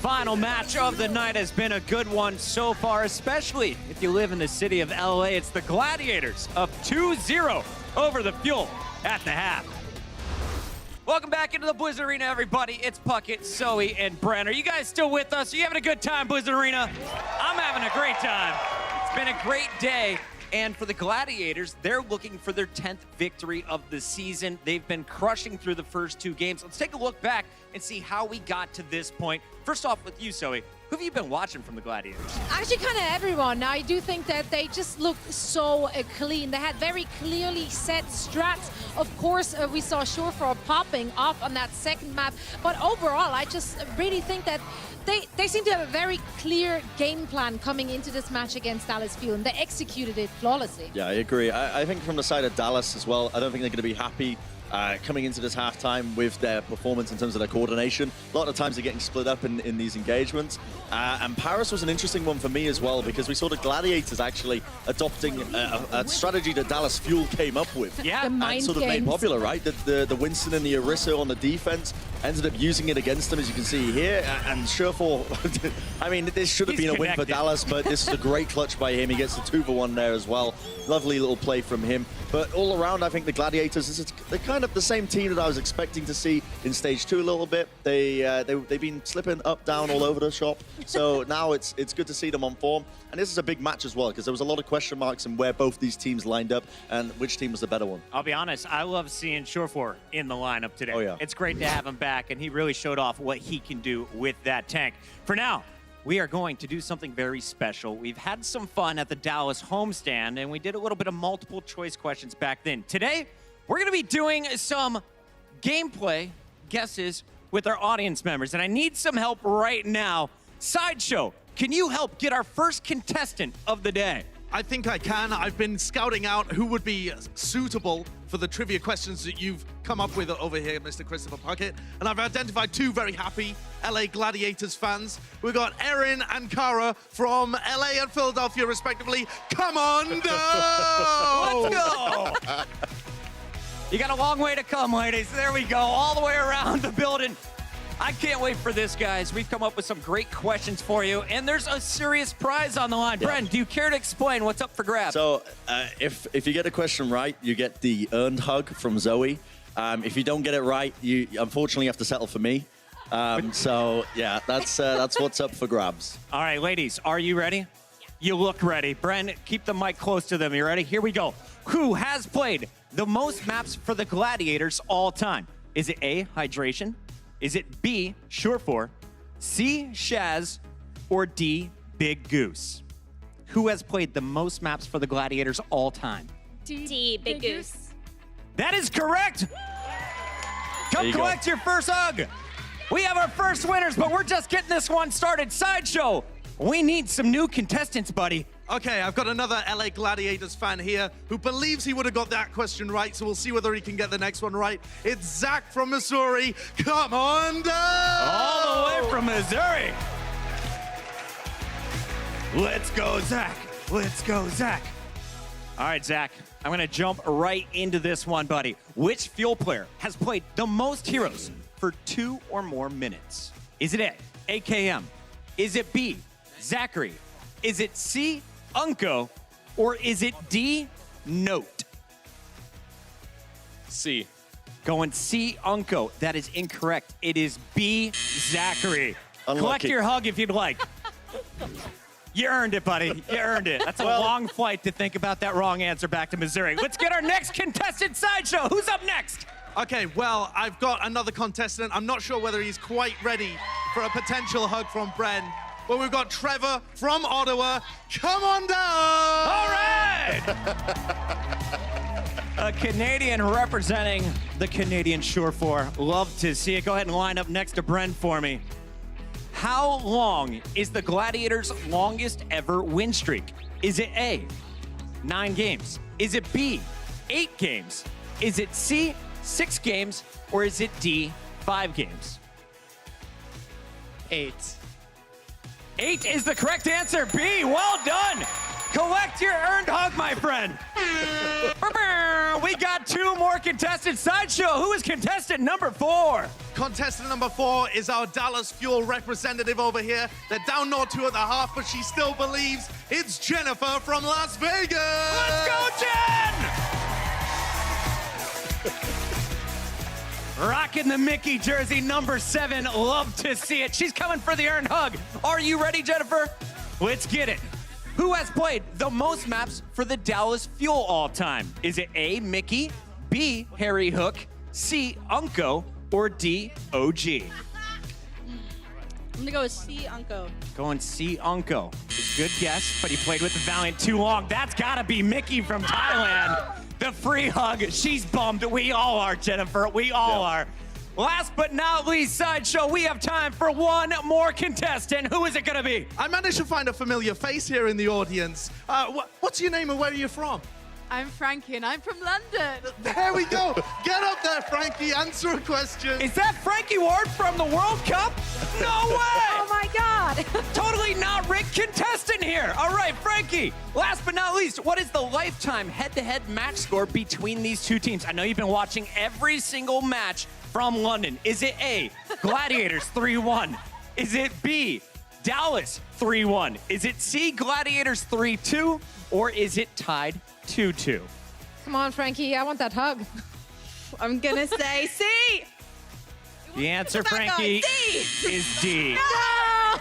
Speaker 7: final match of the night has been a good one so far, especially if you live in the city of LA. It's the Gladiators up 2-0 over the Fuel at the half. Welcome back into the Blizzard Arena, everybody. It's Puckett, Zoe, and Bren. Are you guys still with us? Are you having a good time, Blizzard Arena? I'm having a great time. It's been a great day. And for the Gladiators, they're looking for their 10th victory of the season. They've been crushing through the first 2 games. Let's take a look back and see how we got to this point. First off with you, Zoe. Who have you been watching from the Gladiators?
Speaker 8: Actually, kind of everyone. I do think that they just looked so clean. They had very clearly set strats. Of course, we saw Surefour popping off on that second map. But overall, I just really think that they seem to have a very clear game plan coming into this match against Dallas Fuel, and they executed it flawlessly.
Speaker 9: Yeah, I agree. I think from the side of Dallas as well, I don't think they're going to be happy coming into this halftime with their performance in terms of their coordination. A lot of times they're getting split up in these engagements. And Paris was an interesting one for me as well, because we saw the Gladiators actually adopting a strategy that Dallas Fuel came up with.
Speaker 7: Yeah,
Speaker 9: and sort of made popular, right? The Winston and the Orisa on the defense ended up using it against them, as you can see here. And Surefour, I mean, this should have been a win for Dallas, but this is a great clutch by him. He gets the 2-for-1 there as well. Lovely little play from him. But all around, I think the Gladiators, they're kind of the same team that I was expecting to see in Stage 2 a little bit. They've been slipping up, down, all over the shop. So now it's good to see them on form. And this is a big match as well, because there was a lot of question marks in where both these teams lined up and which team was the better one.
Speaker 7: I'll be honest, I love seeing Surefour in the lineup today.
Speaker 9: Oh, yeah.
Speaker 7: It's great to have him back, and he really showed off what he can do with that tank. For now, we are going to do something very special. We've had some fun at the Dallas homestand, and we did a little bit of multiple choice questions back then. Today, we're going to be doing some gameplay guesses with our audience members, and I need some help right now. Sideshow, can you help get our first contestant of the day?
Speaker 10: I think I can. I've been scouting out who would be suitable for the trivia questions that you've come up with over here, Mr. Christopher Puckett. And I've identified 2 very happy LA Gladiators fans. We've got Erin and Kara from LA and Philadelphia, respectively. Come on,
Speaker 7: Let's go! You got a long way to come, ladies. There we go, all the way around the building. I can't wait for this, guys. We've come up with some great questions for you, and there's a serious prize on the line. Yeah. Bren, do you care to explain what's up for grabs?
Speaker 9: So if you get a question right, you get the earned hug from Zoe. If you don't get it right, you unfortunately have to settle for me. So yeah, that's what's up for grabs.
Speaker 7: All right, ladies, are you ready? You look ready. Bren, keep the mic close to them. You ready? Here we go. Who has played the most maps for the Gladiators all time? Is it A, Hydration? Is it B, Surefour, C, Shaz, or D, Big Goose? Who has played the most maps for the Gladiators all time?
Speaker 11: D, Big Goose.
Speaker 7: That is correct. Come collect your first hug. We have our first winners, but we're just getting this one started. Sideshow, we need some new contestants, buddy.
Speaker 10: Okay, I've got another LA Gladiators fan here who believes he would have got that question right, so we'll see whether he can get the next one right. It's Zach from Missouri. Come on down!
Speaker 7: All the way from Missouri. Let's go, Zach. Let's go, Zach. All right, Zach, I'm going to jump right into this one, buddy. Which Fuel player has played the most heroes for 2 or more minutes? Is it A, AKM? Is it B, Zachary? Is it C, Unko? Or is it D, Note?
Speaker 12: C.
Speaker 7: Going C, Unko. That is incorrect. It is B, Zachary.
Speaker 9: Unlucky.
Speaker 7: Collect your hug if you'd like. You earned it, buddy. You earned it. That's a long flight to think about that wrong answer back to Missouri. Let's get our next contestant, Sideshow. Who's up next?
Speaker 10: Okay, well, I've got another contestant. I'm not sure whether he's quite ready for a potential hug from Bren. But we've got Trevor from Ottawa. Come on down!
Speaker 7: All right! A Canadian representing the Canadian Surefour. Love to see it. Go ahead and line up next to Bren for me. How long is the Gladiators' longest ever win streak? Is it A, 9 games? Is it B, 8 games? Is it C, 6 games? Or is it D, 5 games?
Speaker 12: 8.
Speaker 7: 8 is the correct answer. B, well done. Collect your earned hug, my friend. We got 2 more contestants. Sideshow, who is contestant number 4?
Speaker 10: Contestant number 4 is our Dallas Fuel representative over here. They're down 0-2 at the half, but she still believes. It's Jennifer from Las Vegas.
Speaker 7: Let's go, Jen! Rocking the Mickey jersey, number 7. Love to see it. She's coming for the earned hug. Are you ready, Jennifer? Let's get it. Who has played the most maps for the Dallas Fuel all time? Is it A, Mickey, B, Harry Hook, C, Unko, or D, OG?
Speaker 11: I'm gonna go with C, Unko.
Speaker 7: Going C, Unko. Good guess, but he played with the Valiant too long. That's gotta be Mickey from Thailand. The free hug. She's bummed. We all are, Jennifer. We all are. Last but not least, Sideshow, we have time for one more contestant. Who is it gonna be?
Speaker 10: I managed to find a familiar face here in the audience. What's your name and where are you from?
Speaker 11: I'm Frankie and I'm from London.
Speaker 10: There we go. Get up there, Frankie. Answer a question.
Speaker 7: Is that Frankie Ward from the World Cup? No way!
Speaker 8: Oh my God.
Speaker 7: Totally not rigged contestant here. All right, Frankie. Last but not least, what is the lifetime head-to-head match score between these two teams? I know you've been watching every single match from London. Is it A, Gladiators 3-1? Is it B, Dallas 3-1? Is it C, Gladiators 3-2? Or is it tied 2-2?
Speaker 8: Come on, Frankie. I want that hug.
Speaker 11: I'm gonna say C.
Speaker 7: The answer, Frankie, is D.
Speaker 11: No!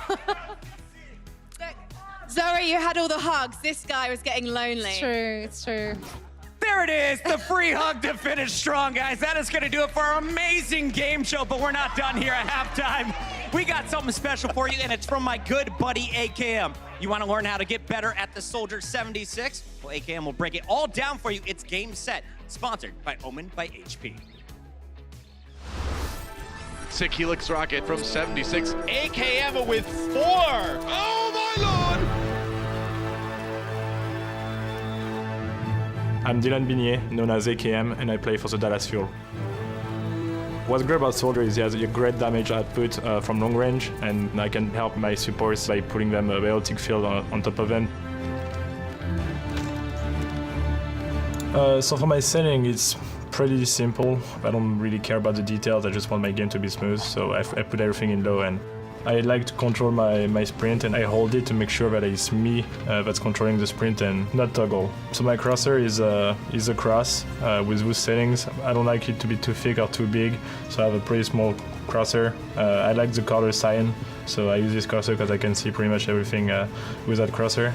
Speaker 11: Zoe, you had all the hugs. This guy was getting lonely.
Speaker 8: It's true. It's true.
Speaker 7: There it is, the free hug to finish strong, guys. That is gonna do it for our amazing game show, but we're not done here at halftime. We got something special for you, and it's from my good buddy, AKM. You wanna learn how to get better at the Soldier 76? Well, AKM will break it all down for you. It's Game Set, sponsored by Omen by HP.
Speaker 2: Sick Helix rocket from 76. AKM with 4. Oh my lord!
Speaker 12: I'm Dylan Binier, known as AKM, and I play for the Dallas Fuel. What's great about Soldier is he has a great damage output from long range, and I can help my supports by putting them a biotic field on top of them. So for my setting, it's pretty simple. I don't really care about the details, I just want my game to be smooth, so I put everything in low, and I like to control my sprint, and I hold it to make sure that it's me that's controlling the sprint and not toggle. So my crosser is a cross with those settings. I don't like it to be too thick or too big, so I have a pretty small crosser. I like the color cyan, so I use this crosser because I can see pretty much everything with that crosser.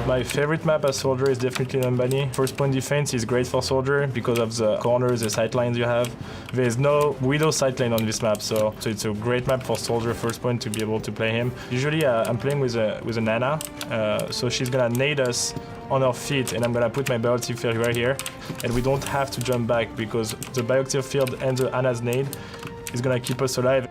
Speaker 12: My favorite map as Soldier is definitely Numbani. First point defense is great for Soldier because of the corners, the sight lines you have. There's no Widow sight line on this map, so it's a great map for Soldier first point to be able to play him. Usually I'm playing with a Nana, so she's gonna nade us on our feet, and I'm gonna put my bioactive field right here, and we don't have to jump back because the bioactive field and the Ana's nade is gonna keep us alive.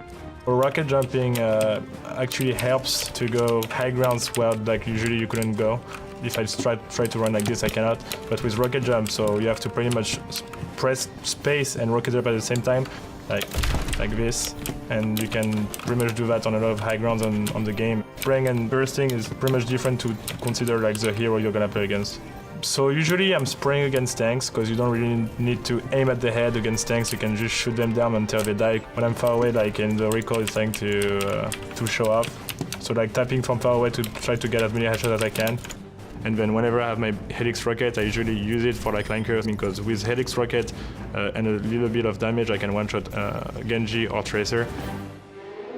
Speaker 12: Rocket jumping actually helps to go high grounds where like usually you couldn't go. If I try to run like this, I cannot. But with rocket jump, so you have to pretty much press space and rocket jump at the same time, like this, and you can pretty much do that on a lot of high grounds on the game. Spraying and bursting is pretty much different to consider like the hero you're gonna play against. So usually I'm spraying against tanks because you don't really need to aim at the head against tanks. You can just shoot them down until they die. When I'm far away, like in the recoil, it's starting to show up. So like tapping from far away to try to get as many headshots as I can. And then whenever I have my Helix Rocket, I usually use it for like flankers, because with Helix Rocket and a little bit of damage, I can one-shot Genji or Tracer.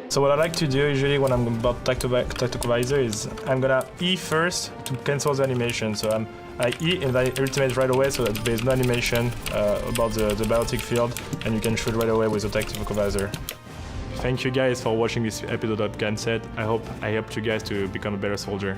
Speaker 12: So what I like to do usually when I'm about tactical visor is I'm gonna E first to cancel the animation. So I E and I ultimate right away so that there's no animation about the biotic field, and you can shoot right away with the tactical visor. Thank you guys for watching this episode of Game Set. I hope I helped you guys to become a better soldier.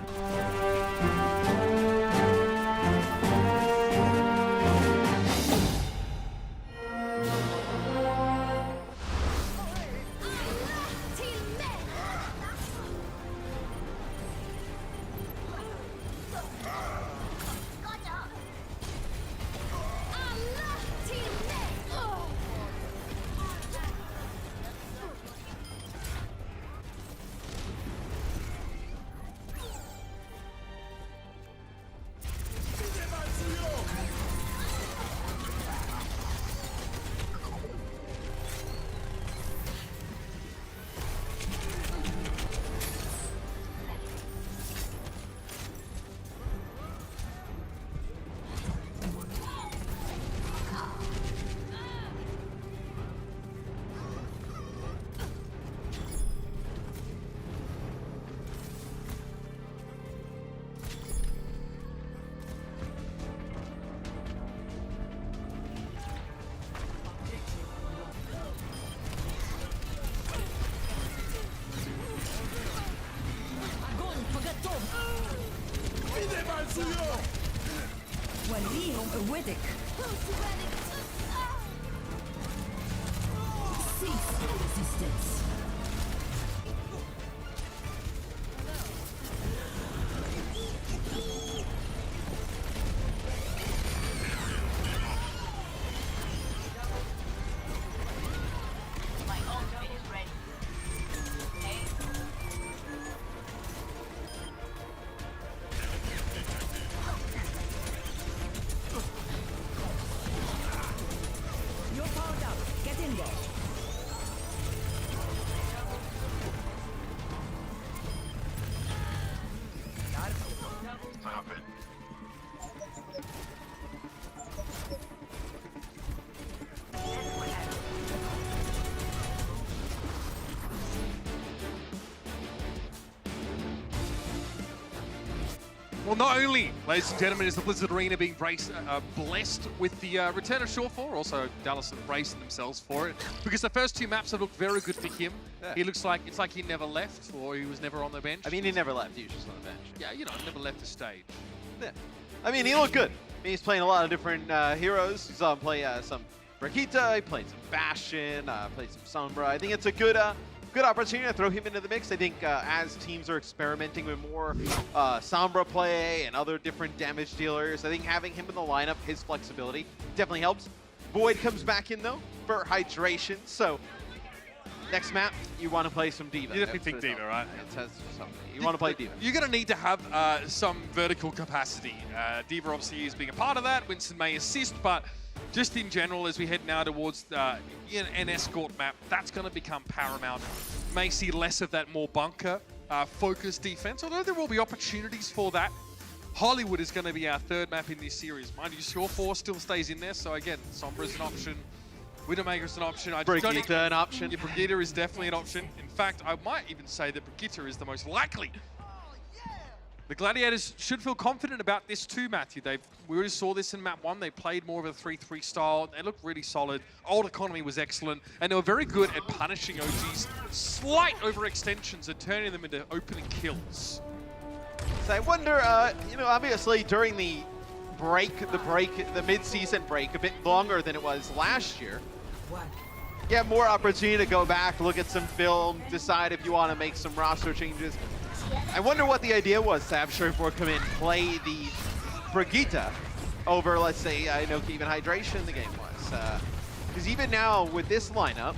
Speaker 5: وليهم قوتك. Cease resistance. You're powered up. Get in there.
Speaker 1: Well, not only, ladies and gentlemen, is the Blizzard Arena being blessed with the return of Shore4, also Dallas have braced themselves for it, because the first two maps have looked very good for him.
Speaker 2: Yeah.
Speaker 1: He looks like, it's like he never left, or he was never on the bench.
Speaker 2: I mean, he never left. He was just on the bench.
Speaker 1: Yeah, you know, never left the stage.
Speaker 2: Yeah. I mean, he looked good. I mean, he's playing a lot of different heroes. You saw him play some Brigitte, he played some Bastion, played some Sombra. I think it's a good opportunity to throw him into the mix. I think as teams are experimenting with more Sombra play and other different damage dealers, I think having him in the lineup, his flexibility, definitely helps. Void comes back in, though, for hydration. So next map, you want to play some D.Va.
Speaker 1: You definitely think D.Va, right?
Speaker 2: You want to play D.Va.
Speaker 1: You're going to need to have some vertical capacity. D.Va obviously is being a part of that. Winston may assist, but just in general, as we head now towards an escort map, that's going to become paramount. May see less of that more bunker-focused defense, although there will be opportunities for that. Hollywood is going to be our third map in this series. Mind you, Shore4 still stays in there, so again, Sombra's an option. Widowmaker's an option.
Speaker 2: Brigitte an option.
Speaker 1: Yeah, Brigitte is definitely an option. In fact, I might even say that Brigitte is the most likely. The Gladiators should feel confident about this too, Matthew. We already saw this in map 1. They played more of a 3-3 style. They looked really solid. Old economy was excellent. And they were very good at punishing OG's slight overextensions and turning them into opening kills.
Speaker 2: So I wonder, you know, obviously during the mid-season break, a bit longer than it was last year, you have more opportunity to go back, look at some film, decide if you want to make some roster changes. I wonder what the idea was to have Shore4 come in, play the Brigitte over, let's say, I know even Hydration the game was. Because even now with this lineup,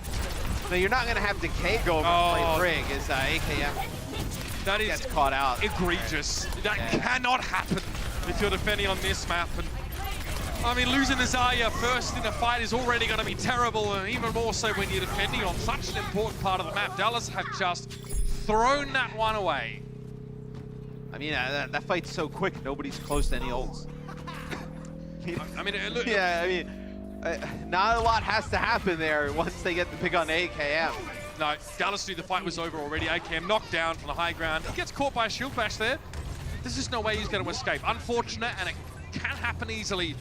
Speaker 2: you're not going to have Decay go over and play Brig as AKM
Speaker 1: that
Speaker 2: gets caught out.
Speaker 1: Egregious. That cannot happen if you're defending on this map. And I mean, losing Azaya first in a fight is already going to be terrible, and even more so when you're defending on such an important part of the map. Dallas have just thrown that one away.
Speaker 2: I mean, that fight's so quick, nobody's close to any ults.
Speaker 1: I mean, look.
Speaker 2: Yeah, I mean, not a lot has to happen there once they get the pick on AKM.
Speaker 1: No, Dallas knew the fight was over already. AKM knocked down from the high ground. He gets caught by a shield bash there. There's just no way he's going to escape. Unfortunate, and it can happen easily.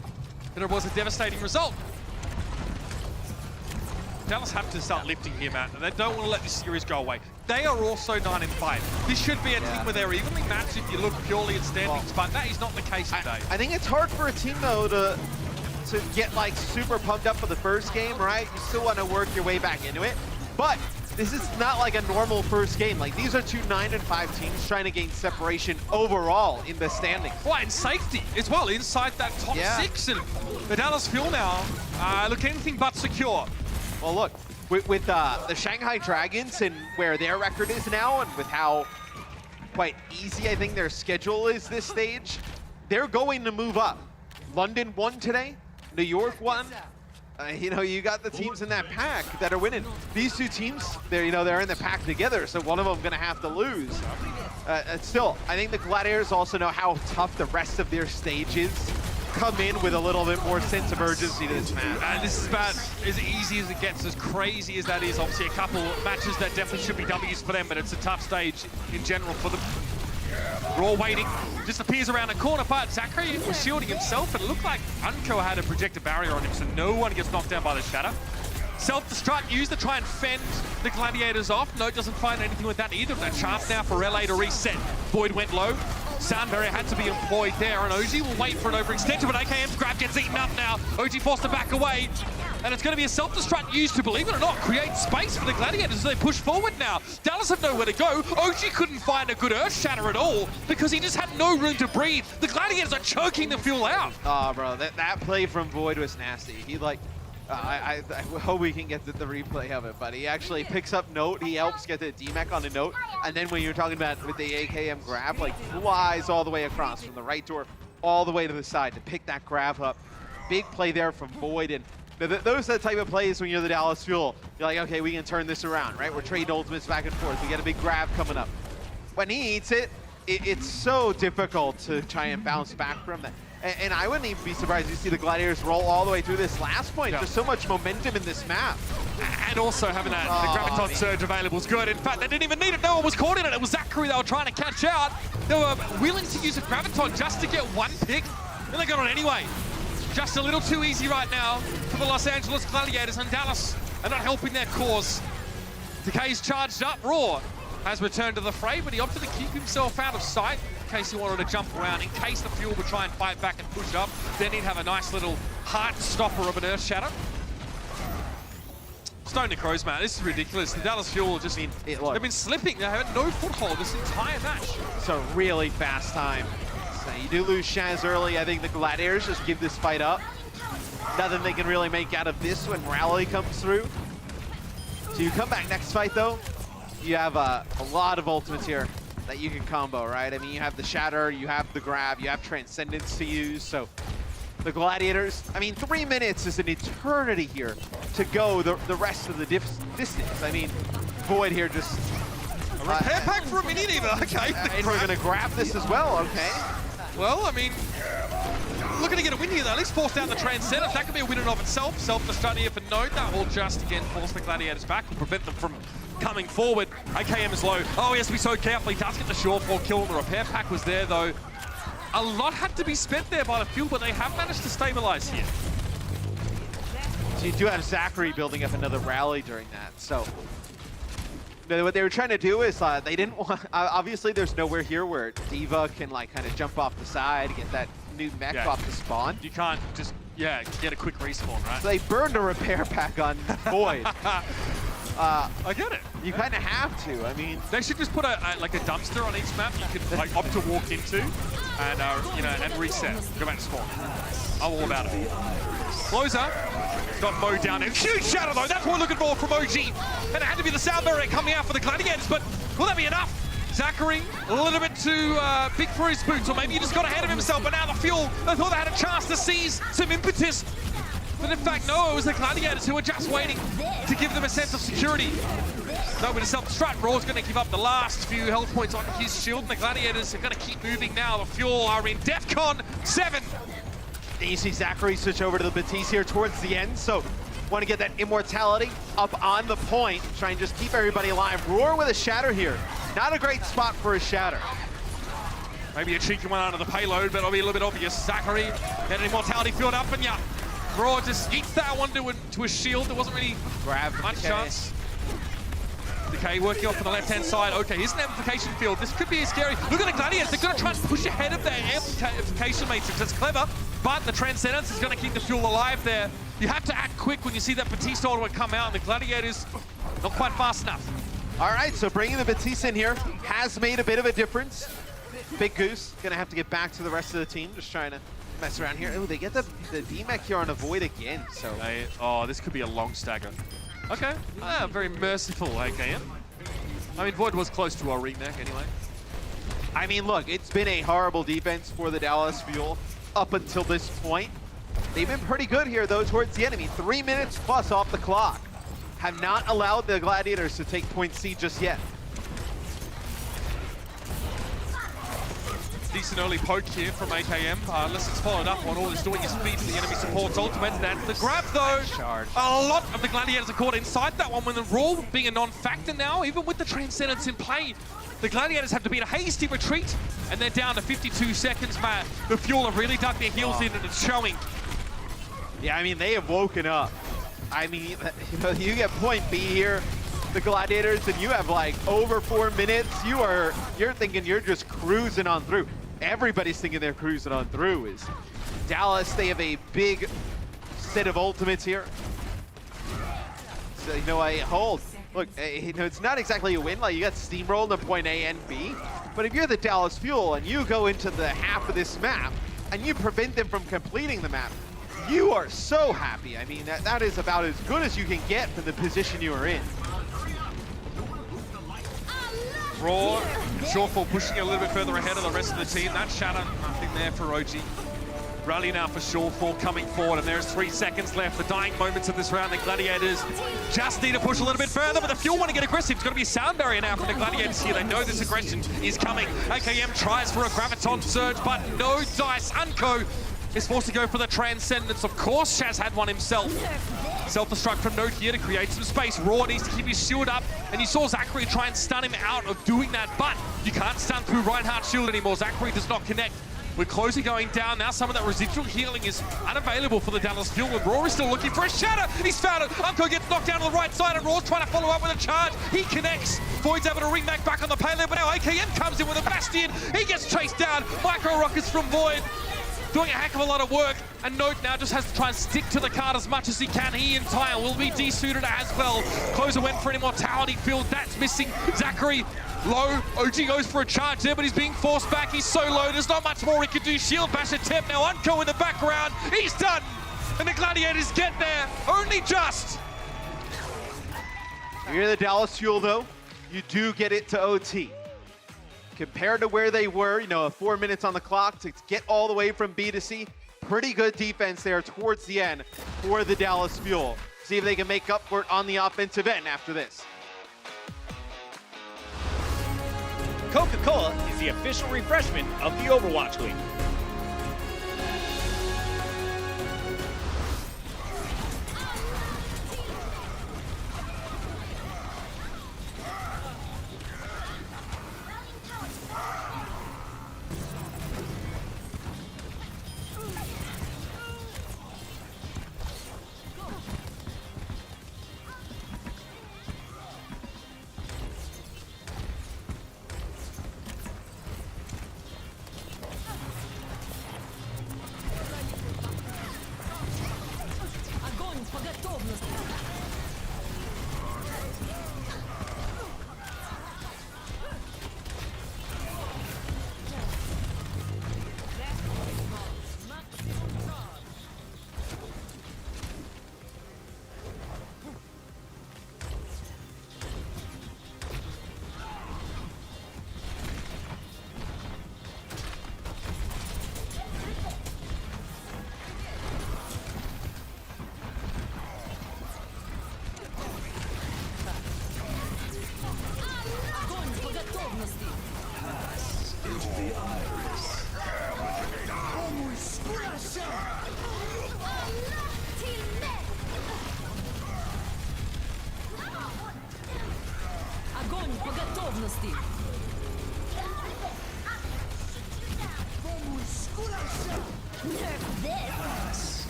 Speaker 1: But it was a devastating result. Dallas have to start lifting here, man. They don't want to let this series go away. They are also 9-5. This should be a team where they're evenly matched if you look purely at standings, but that is not the case today.
Speaker 2: I think it's hard for a team, though, to get, like, super pumped up for the first game, right? You still want to work your way back into it. But this is not like a normal first game. Like, these are two 9-5 teams trying to gain separation overall in the standings.
Speaker 1: Well, and safety as well, inside that top 6. And the Dallas feel now look anything but secure.
Speaker 2: Well, look, with the Shanghai Dragons and where their record is now, and with how quite easy I think their schedule is this stage, they're going to move up. London won today, New York won. You know, you got the teams in that pack that are winning. These two teams, they're in the pack together, so one of them going to have to lose. Still, I think the Gladiators also know how tough the rest of their stage is. Come in with a little bit more sense of urgency to this match.
Speaker 1: And this is about as easy as it gets, as crazy as that is. Obviously, a couple matches that definitely should be W's for them, but it's a tough stage in general for them. We're all waiting. Just appears around a corner, but Zachary was shielding himself, and it looked like Unco had a projector barrier on him, so no one gets knocked down by the shatter. Self-destruct used to try and fend the Gladiators off. No, doesn't find anything with that either. No chance now for LA to reset. Void went low. Sound barrier had to be employed there, and OG will wait for an overextension, but AKM's grab gets eaten up now. OG forced to back away, and it's going to be a self-destruct used to, believe it or not, create space for the Gladiators as they push forward now. Dallas have nowhere to go. OG couldn't find a good Earth Shatter at all because he just had no room to breathe. The Gladiators are choking the fuel out.
Speaker 2: Oh, bro, that play from Void was nasty. He like, I hope we can get the replay of it, but he actually picks up Note, he helps get the DMAC on the Note, and then when you're talking about with the AKM grab, like flies all the way across from the right door all the way to the side to pick that grab up. Big play there from Void, and those are the type of plays when you're the Dallas Fuel. You're like, okay, we can turn this around, right? We're trading ultimates back and forth. We get a big grab coming up. When he eats it, it's so difficult to try and bounce back from that. And I wouldn't even be surprised to see the Gladiators roll all the way through this last point. Yeah. There's so much momentum in this map.
Speaker 1: And also having that the Graviton Surge available is good. In fact, they didn't even need it. No one was caught in it. It was Zachary they were trying to catch out. They were willing to use a Graviton just to get one pick, and they got on anyway. Just a little too easy right now for the Los Angeles Gladiators, and Dallas are not helping their cause. Decay's charged up. Raw has returned to the fray, but he opted to keep himself out of sight in case he wanted to jump around, in case the Fuel would try and fight back and push up. Then he'd have a nice little heart stopper of an Earth Shatter. Stone to Crows, man. This is ridiculous. The Dallas Fuel have just been, they've been slipping. They had no foothold this entire match.
Speaker 2: It's a really fast time. So you do lose Shaz early. I think the Gladiators just give this fight up. Nothing they can really make out of this when Rally comes through. So you come back next fight, though. You have a lot of ultimates here that you can combo, right? I mean, you have the Shatter, you have the Grab, you have Transcendence to use. So the Gladiators, I mean, 3 minutes is an eternity here to go the rest of the distance. I mean, Void here just...
Speaker 1: A repair pack for a minion either, okay.
Speaker 2: And we're gonna grab this as well, okay.
Speaker 1: Well, I mean, looking to get a win here though. At least forced out the Transcendence. That could be a win in of itself. Self-destruct here for Node. That will just, again, force the Gladiators back and prevent them from coming forward. AKM is low. Oh, he has to be so careful. He does get the shortfall kill. The repair pack was there though. A lot had to be spent there by the Fuel, but they have managed to stabilize here.
Speaker 2: So you do have Zachary building up another rally during that, so. What they were trying to do is they didn't want, obviously there's nowhere here where D.Va can like kind of jump off the side, get that new mech off the spawn.
Speaker 1: You can't just, get a quick respawn, right?
Speaker 2: So they burned a repair pack on Void.
Speaker 1: I get it.
Speaker 2: You kind of have to. I mean,
Speaker 1: they should just put like a dumpster on each map you can like opt to walk into, and and reset, go back to spawn. I'm all about it. Closer, got Mo down there. Huge shadow though. That's what we're looking for from OG, and it had to be the sound barrier coming out for the Gladiators. But will that be enough? Zachary, a little bit too big for his boots, or maybe he just got ahead of himself. But now the Fuel, they thought they had a chance to seize some impetus. But in fact, no, it was the Gladiators who were just waiting to give them a sense of security. No, with a self-destruct, Raw's going to give up the last few health points on his shield, and the Gladiators are going to keep moving now. The Fuel are in DEFCON 7.
Speaker 2: You see Zachary switch over to the Batiste here towards the end, so want to get that immortality up on the point, try and just keep everybody alive. Roar with a Shatter here. Not a great spot for a Shatter.
Speaker 1: Maybe a cheeky one out of the payload, but it'll be a little bit obvious. Zachary get an immortality field up, and Roar just eats that one to a shield. There wasn't really much chance. Decay working off on the left-hand side. Okay, here's an amplification field. This could be scary. Look at the Gladiators. They're going to try and push ahead of their amplification matrix. That's clever, but the Transcendence is going to keep the Fuel alive there. You have to act quick when you see that Batiste order come out, and the Gladiators not quite fast enough.
Speaker 2: All right, so bringing the Batiste in here has made a bit of a difference. Big Goose going to have to get back to the rest of the team, just trying to mess around here. Oh, they get the DMAC here on a Void again, so.
Speaker 1: Oh, this could be a long stagger. Okay, very merciful AKM. I mean, Void was close to a remake anyway.
Speaker 2: I mean, look, it's been a horrible defense for the Dallas Fuel up until this point. They've been pretty good here, though, towards the enemy. 3 minutes plus off the clock. Have not allowed the Gladiators to take point C just yet.
Speaker 1: Decent early poke here from AKM. Unless it's followed up on all it's doing is feed to the enemy support's ultimate. That's the grab though. A lot of the Gladiators are caught inside that one, when the Raw being a non-factor now, even with the Transcendence in play. The Gladiators have to beat a hasty retreat, and they're down to 52 seconds, Matt. The Fuel have really dug their heels in, and it's showing.
Speaker 2: Yeah, I mean, they have woken up. I mean, you get point B here, the Gladiators, and you have like over 4 minutes. You're thinking you're just cruising on through. everybody's thinking they're cruising on through is Dallas. They have a big set of ultimates here. So, you know, I hold. Look, you know, it's not exactly a win. Like, you got steamrolled in point A and B. But if you're the Dallas Fuel and you go into the half of this map and you prevent them from completing the map, you are so happy. I mean, that is about as good as you can get from the position you are in.
Speaker 1: Raw and Shawfall pushing a little bit further ahead of the rest of the team. That shatter, nothing there for OG. Rally now for Shawfall coming forward, and there's 3 seconds left. The dying moments of this round. The Gladiators just need to push a little bit further, but the Fuel want to get aggressive. It's going to be a sound barrier now for the Gladiators here. They know this aggression is coming. AKM tries for a Graviton surge, but no dice. Unco is forced to go for the Transcendence. Of course, Shaz had one himself. Self-destruct from Note here to create some space. Raw needs to keep his shield up, and you saw Zachary try and stun him out of doing that, but you can't stun through Reinhardt's shield anymore. Zachary does not connect. With Closer going down, now some of that residual healing is unavailable for the Dallas Fuel, and Raw is still looking for a shatter. He's found it. Unco gets knocked down to the right side, and Raw's trying to follow up with a charge. He connects. Void's able to ring back on the payload, but now AKM comes in with a Bastion. He gets chased down. Micro rockets from Void, doing a heck of a lot of work. And Note now just has to try and stick to the card as much as he can. He and Tile will be desuited as well. Closer went for an immortality field. That's missing. Zachary low. OG goes for a charge there, but he's being forced back. He's so low, there's not much more he can do. Shield bash attempt. Now Unco in the background. He's done. And the Gladiators get there. Only just.
Speaker 2: If you're the Dallas Fuel, though, you do get it to OT. Compared to where they were, you know, 4 minutes on the clock to get all the way from B to C. Pretty good defense there towards the end for the Dallas Fuel. See if they can make up for it on the offensive end after this.
Speaker 3: Coca-Cola is the official refreshment of the Overwatch League.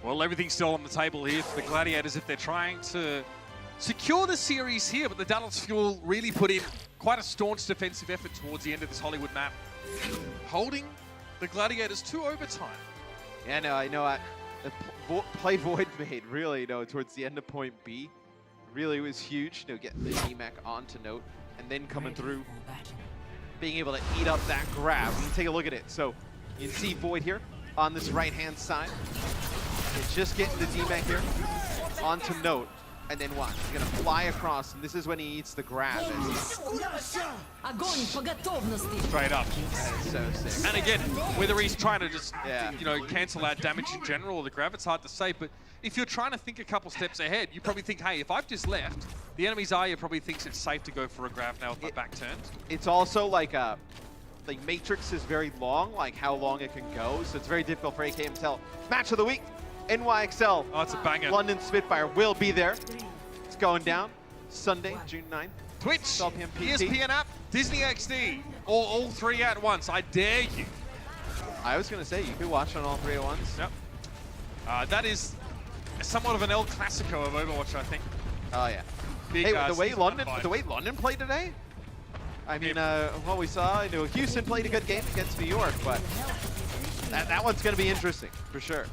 Speaker 1: Well, everything's still on the table here for the Gladiators if they're trying to secure the series here, but the Dallas Fuel really put in quite a staunch defensive effort towards the end of this Hollywood map, holding the Gladiators to overtime.
Speaker 2: Yeah, no, I know. The play Void made really, you know, towards the end of point B, really was huge. You know, getting the DMAC onto Note and then coming through, being able to eat up that grab. You can take a look at it. So you can see Void here on this right-hand side. It's just getting the DMAC here onto Note, and then watch. He's gonna fly across, and this is when he eats the grab.
Speaker 1: Straight up.
Speaker 2: That is so sick.
Speaker 1: And again, whether he's trying to just, you know, cancel out damage in general or the grab, it's hard to say. But if you're trying to think a couple steps ahead, you probably think, hey, if I've just left, the enemy's Arya probably thinks it's safe to go for a grab now with my back turned.
Speaker 2: It's also like Matrix is very long, like how long it can go, so it's very difficult for AKM to tell. Match of the week, NYXL.
Speaker 1: Oh, it's a banger.
Speaker 2: London Spitfire will be there. It's going down Sunday, June 9th.
Speaker 1: Twitch,
Speaker 2: 12 p.m. PT.
Speaker 1: ESPN app, Disney XD, or all three at once. I dare you.
Speaker 2: I was going to say, you could watch on all three at once.
Speaker 1: Yep. That is somewhat of an El Clasico of Overwatch, I think.
Speaker 2: Oh yeah.
Speaker 1: Big,
Speaker 2: Hey, the way
Speaker 1: season
Speaker 2: London played today. I mean, what we saw, you know, Houston played a good game against New York, but that one's going to be interesting for sure.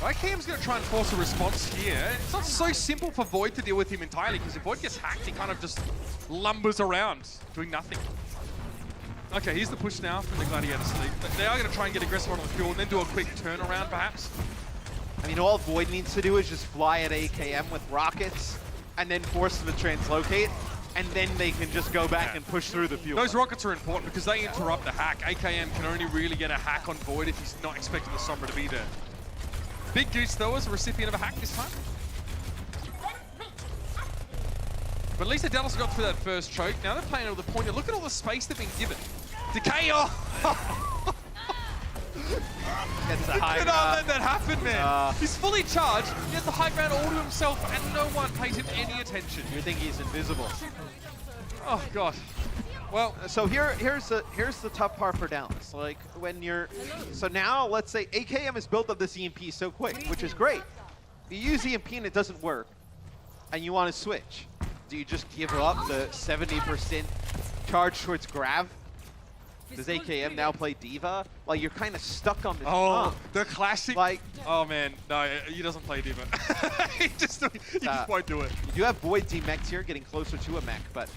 Speaker 1: IKM's going to try and force a response here. It's not so simple for Void to deal with him entirely, because if Void gets hacked, he kind of just lumbers around, doing nothing. Okay, here's the push now from the Gladiators lead. They are going to try and get aggressive on the fuel and then do a quick turnaround, perhaps.
Speaker 2: I mean, all Void needs to do is just fly at AKM with rockets and then force them to translocate, and then they can just go back and push through the fuel.
Speaker 1: Those rockets are important because they interrupt the hack. AKM can only really get a hack on Void if he's not expecting the Sombra to be there. Big Goose, though, is a recipient of a hack this time. But at least the Dallas got through that first choke. Now they're playing over the point. Look at all the space they've been given. Decay,
Speaker 2: Gets the
Speaker 1: you
Speaker 2: high
Speaker 1: cannot
Speaker 2: ground.
Speaker 1: let that happen, man. He's fully charged. He has the high ground all to himself, and no one pays him any attention.
Speaker 2: You think he's invisible?
Speaker 1: Oh god. Well,
Speaker 2: so here's the tough part for Dallas. Like when you're, so now let's say AKM has built up this EMP so quick, which is great. You use EMP and it doesn't work, and you want to switch. Do you just give up the 70% charge towards Grav? Does AKM now play Diva? Like, you're kind of stuck on this pump.
Speaker 1: The classic.
Speaker 2: Like,
Speaker 1: oh man, no, he doesn't play Diva. he just won't do it.
Speaker 2: You do have Void D-Mechs here getting closer to a mech, but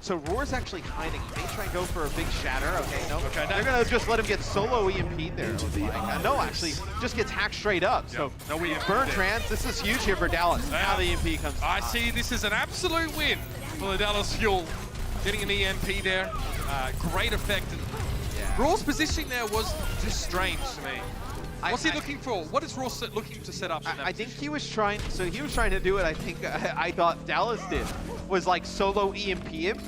Speaker 2: so Roar's actually hiding. He may try and go for a big shatter. Okay, no.
Speaker 1: Okay,
Speaker 2: they're gonna just let him get solo EMP'd there. No, actually, just gets hacked straight up. So
Speaker 1: no EMP
Speaker 2: burn
Speaker 1: there.
Speaker 2: trans. This is huge here for Dallas. Now the EMP comes.
Speaker 1: I see this is an absolute win for the Dallas Fuel. Getting an EMP there, great effect. And Raw's positioning there was just strange to me. What's he looking for? What is Raw looking to set up?
Speaker 2: I think he was trying. So he was trying to do it. I think I thought Dallas did was like solo EMP him,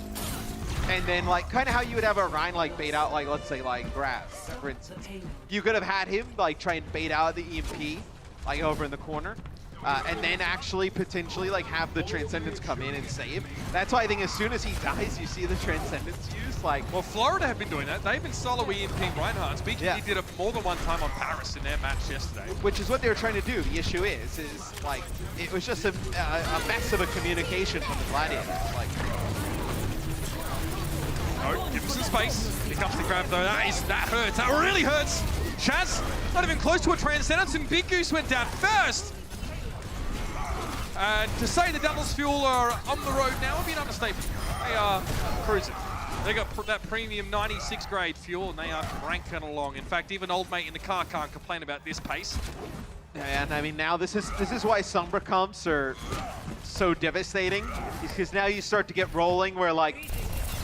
Speaker 2: and then like kind of how you would have a Rhine like bait out, like let's say like Grav, for instance. You could have had him like try and bait out the EMP, like over in the corner. And then actually potentially like have the Transcendence come in and save. That's why I think as soon as he dies, you see the Transcendence used. Like,
Speaker 1: well, Florida have been doing that. They've been solo EMPing Reinhardt. BGD did it more than one time on Paris in their match yesterday.
Speaker 2: Which is what they were trying to do. The issue is like it was just a mess of a communication from the Gladiators. Like,
Speaker 1: oh, give him some space. Here comes the grab though. That hurts. That really hurts. Chaz not even close to a Transcendence, and Big Goose went down first. And to say the Dallas Fuel are on the road now would be an understatement. They are cruising. They got that premium 96 grade fuel and they are cranking along. In fact, even old mate in the car can't complain about this pace.
Speaker 2: And I mean, now this is why Sombra comps are so devastating, because now you start to get rolling where like,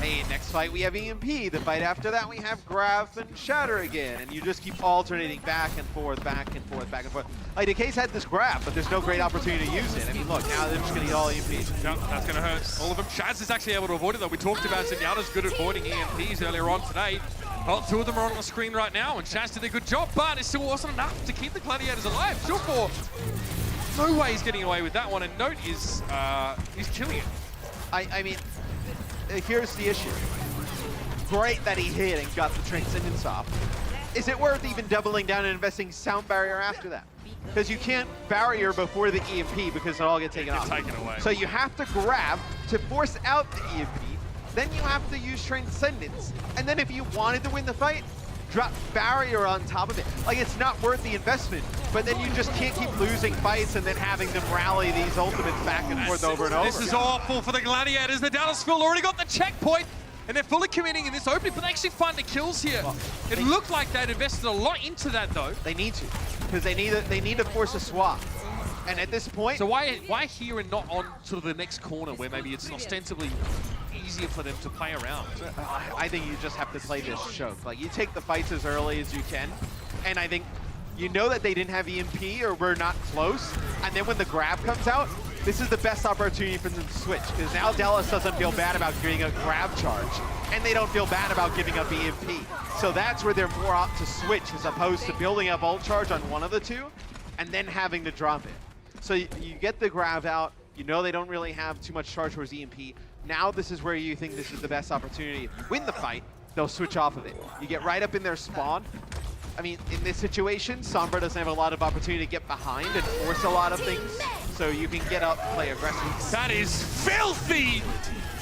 Speaker 2: hey, next fight we have EMP, the fight after that we have Grav and Shatter again, and you just keep alternating back and forth, back and forth, back and forth. Like, Decay's had this Grav, but there's no great opportunity to use it. I mean, look, now they're just going to get all EMP.
Speaker 1: Yep, that's going to hurt all of them. Chaz is actually able to avoid it, though. We talked about Zenyatta's good at avoiding EMPs earlier on today. Well, two of them are on the screen right now, and Chaz did a good job, but it still wasn't enough to keep the Gladiators alive. Sure, no way he's getting away with that one, and Note is he's killing it.
Speaker 2: I mean, here's the issue. Great that he hit and got the Transcendence off. Is it worth even doubling down and investing Sound Barrier after that? Because you can't barrier before the EMP because it all gets taken off.
Speaker 1: Taken away.
Speaker 2: So you have to grab to force out the EMP. Then you have to use Transcendence. And then if you wanted to win the fight, drop barrier on top of it. Like, it's not worth the investment, but then you just can't keep losing fights and then having them rally these ultimates back and forth over and over.
Speaker 1: This is awful for the Gladiators. The Dallas Fuel already got the checkpoint, and they're fully committing in this opening, but they actually find the kills here. Well, it looked like they'd invested a lot into that, though.
Speaker 2: They need to, because they need to force a swap. And at this point...
Speaker 1: So why here and not on sort of the next corner where maybe it's ostensibly easier for them to play around?
Speaker 2: I think you just have to play this choke. Like, you take the fights as early as you can, and I think you know that they didn't have EMP or were not close, and then when the grab comes out, this is the best opportunity for them to switch, because now Dallas doesn't feel bad about giving a grab charge, and they don't feel bad about giving up EMP. So that's where they're more apt to switch, as opposed to building up ult charge on one of the two, and then having to drop it. So you get the grab out, you know they don't really have too much charge towards EMP. Now this is where you think this is the best opportunity. Win the fight, they'll switch off of it. You get right up in their spawn, I mean, in this situation, Sombra doesn't have a lot of opportunity to get behind and force a lot of things, so you can get up, play aggressive.
Speaker 1: That is filthy!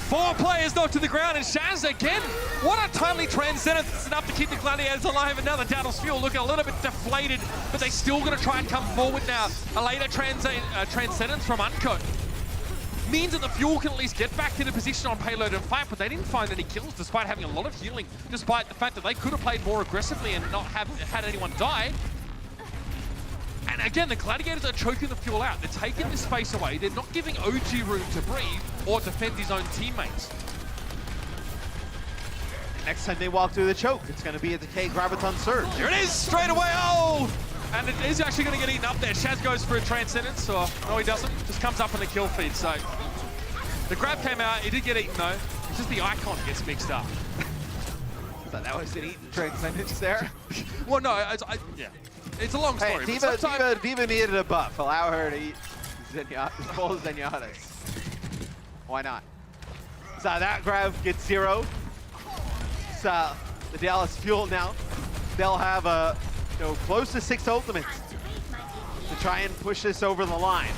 Speaker 1: 4 players knocked to the ground, and Shaz again. What a timely transcendence. It's enough to keep the Gladiators alive, and now the Daddle's Fuel looking a little bit deflated, but they still going to try and come forward now. A later transcendence from Unco means that the Fuel can at least get back into position on payload and fight, but they didn't find any kills despite having a lot of healing, despite the fact that they could have played more aggressively and not have had anyone die. And again, the Gladiators are choking the Fuel out. They're taking this space away. They're not giving OG room to breathe or defend his own teammates.
Speaker 2: Next time they walk through the choke, it's going to be a Decay Graviton Surge.
Speaker 1: Here it is, straight away. Oh! And it is actually going to get eaten up there. Shaz goes for a Transcendence, or no, he doesn't. Just comes up in the kill feed. So the grab came out. He did get eaten, though. It's just the icon gets mixed up.
Speaker 2: So that was an eaten Transcendence there?
Speaker 1: Well, no, yeah. It's a long story.
Speaker 2: Hey, Diva needed a buff. Allow her to eat full Zenyatta's. Why not? So that grab gets 0. So the Dallas Fuel now, they'll have close to 6 ultimates to try and push this over the line.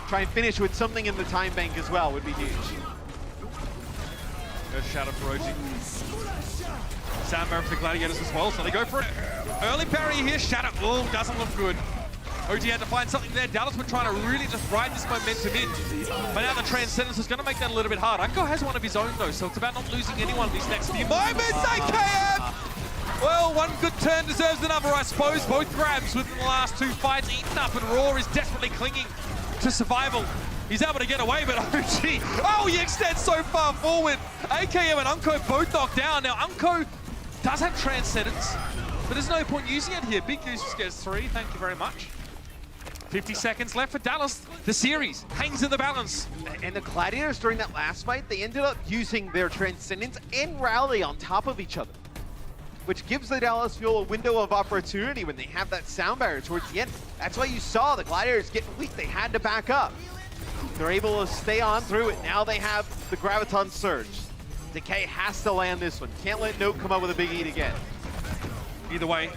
Speaker 2: Try and finish with something in the time bank as well would be huge.
Speaker 1: Good shadow for OG. Soundbarrier for the Gladiators as well, so they go for it. Early parry here, Shadow, doesn't look good. OG had to find something there. Dallas were trying to really just ride this momentum in. But now the Transcendence is going to make that a little bit hard. Unco has one of his own though, so it's about not losing anyone these next few moments. AKM! Well, one good turn deserves another, I suppose. Both grabs within the last 2 fights eaten up, and Raw is desperately clinging to survival. He's able to get away, but OG, he extends so far forward. AKM and Unco both knocked down. Now, Unco does have Transcendence, but there's no point using it here. Big Goose just gets 3, thank you very much. 50 seconds left for Dallas. The series hangs in the balance.
Speaker 2: And the Gladiators during that last fight, they ended up using their Transcendence and Rally on top of each other, which gives the Dallas Fuel a window of opportunity when they have that sound barrier towards the end. That's why you saw the Gladiators get weak. They had to back up. They're able to stay on through it. Now they have the Graviton Surge. Decay has to land this one. Can't let Note come up with a big E again.
Speaker 1: Either way,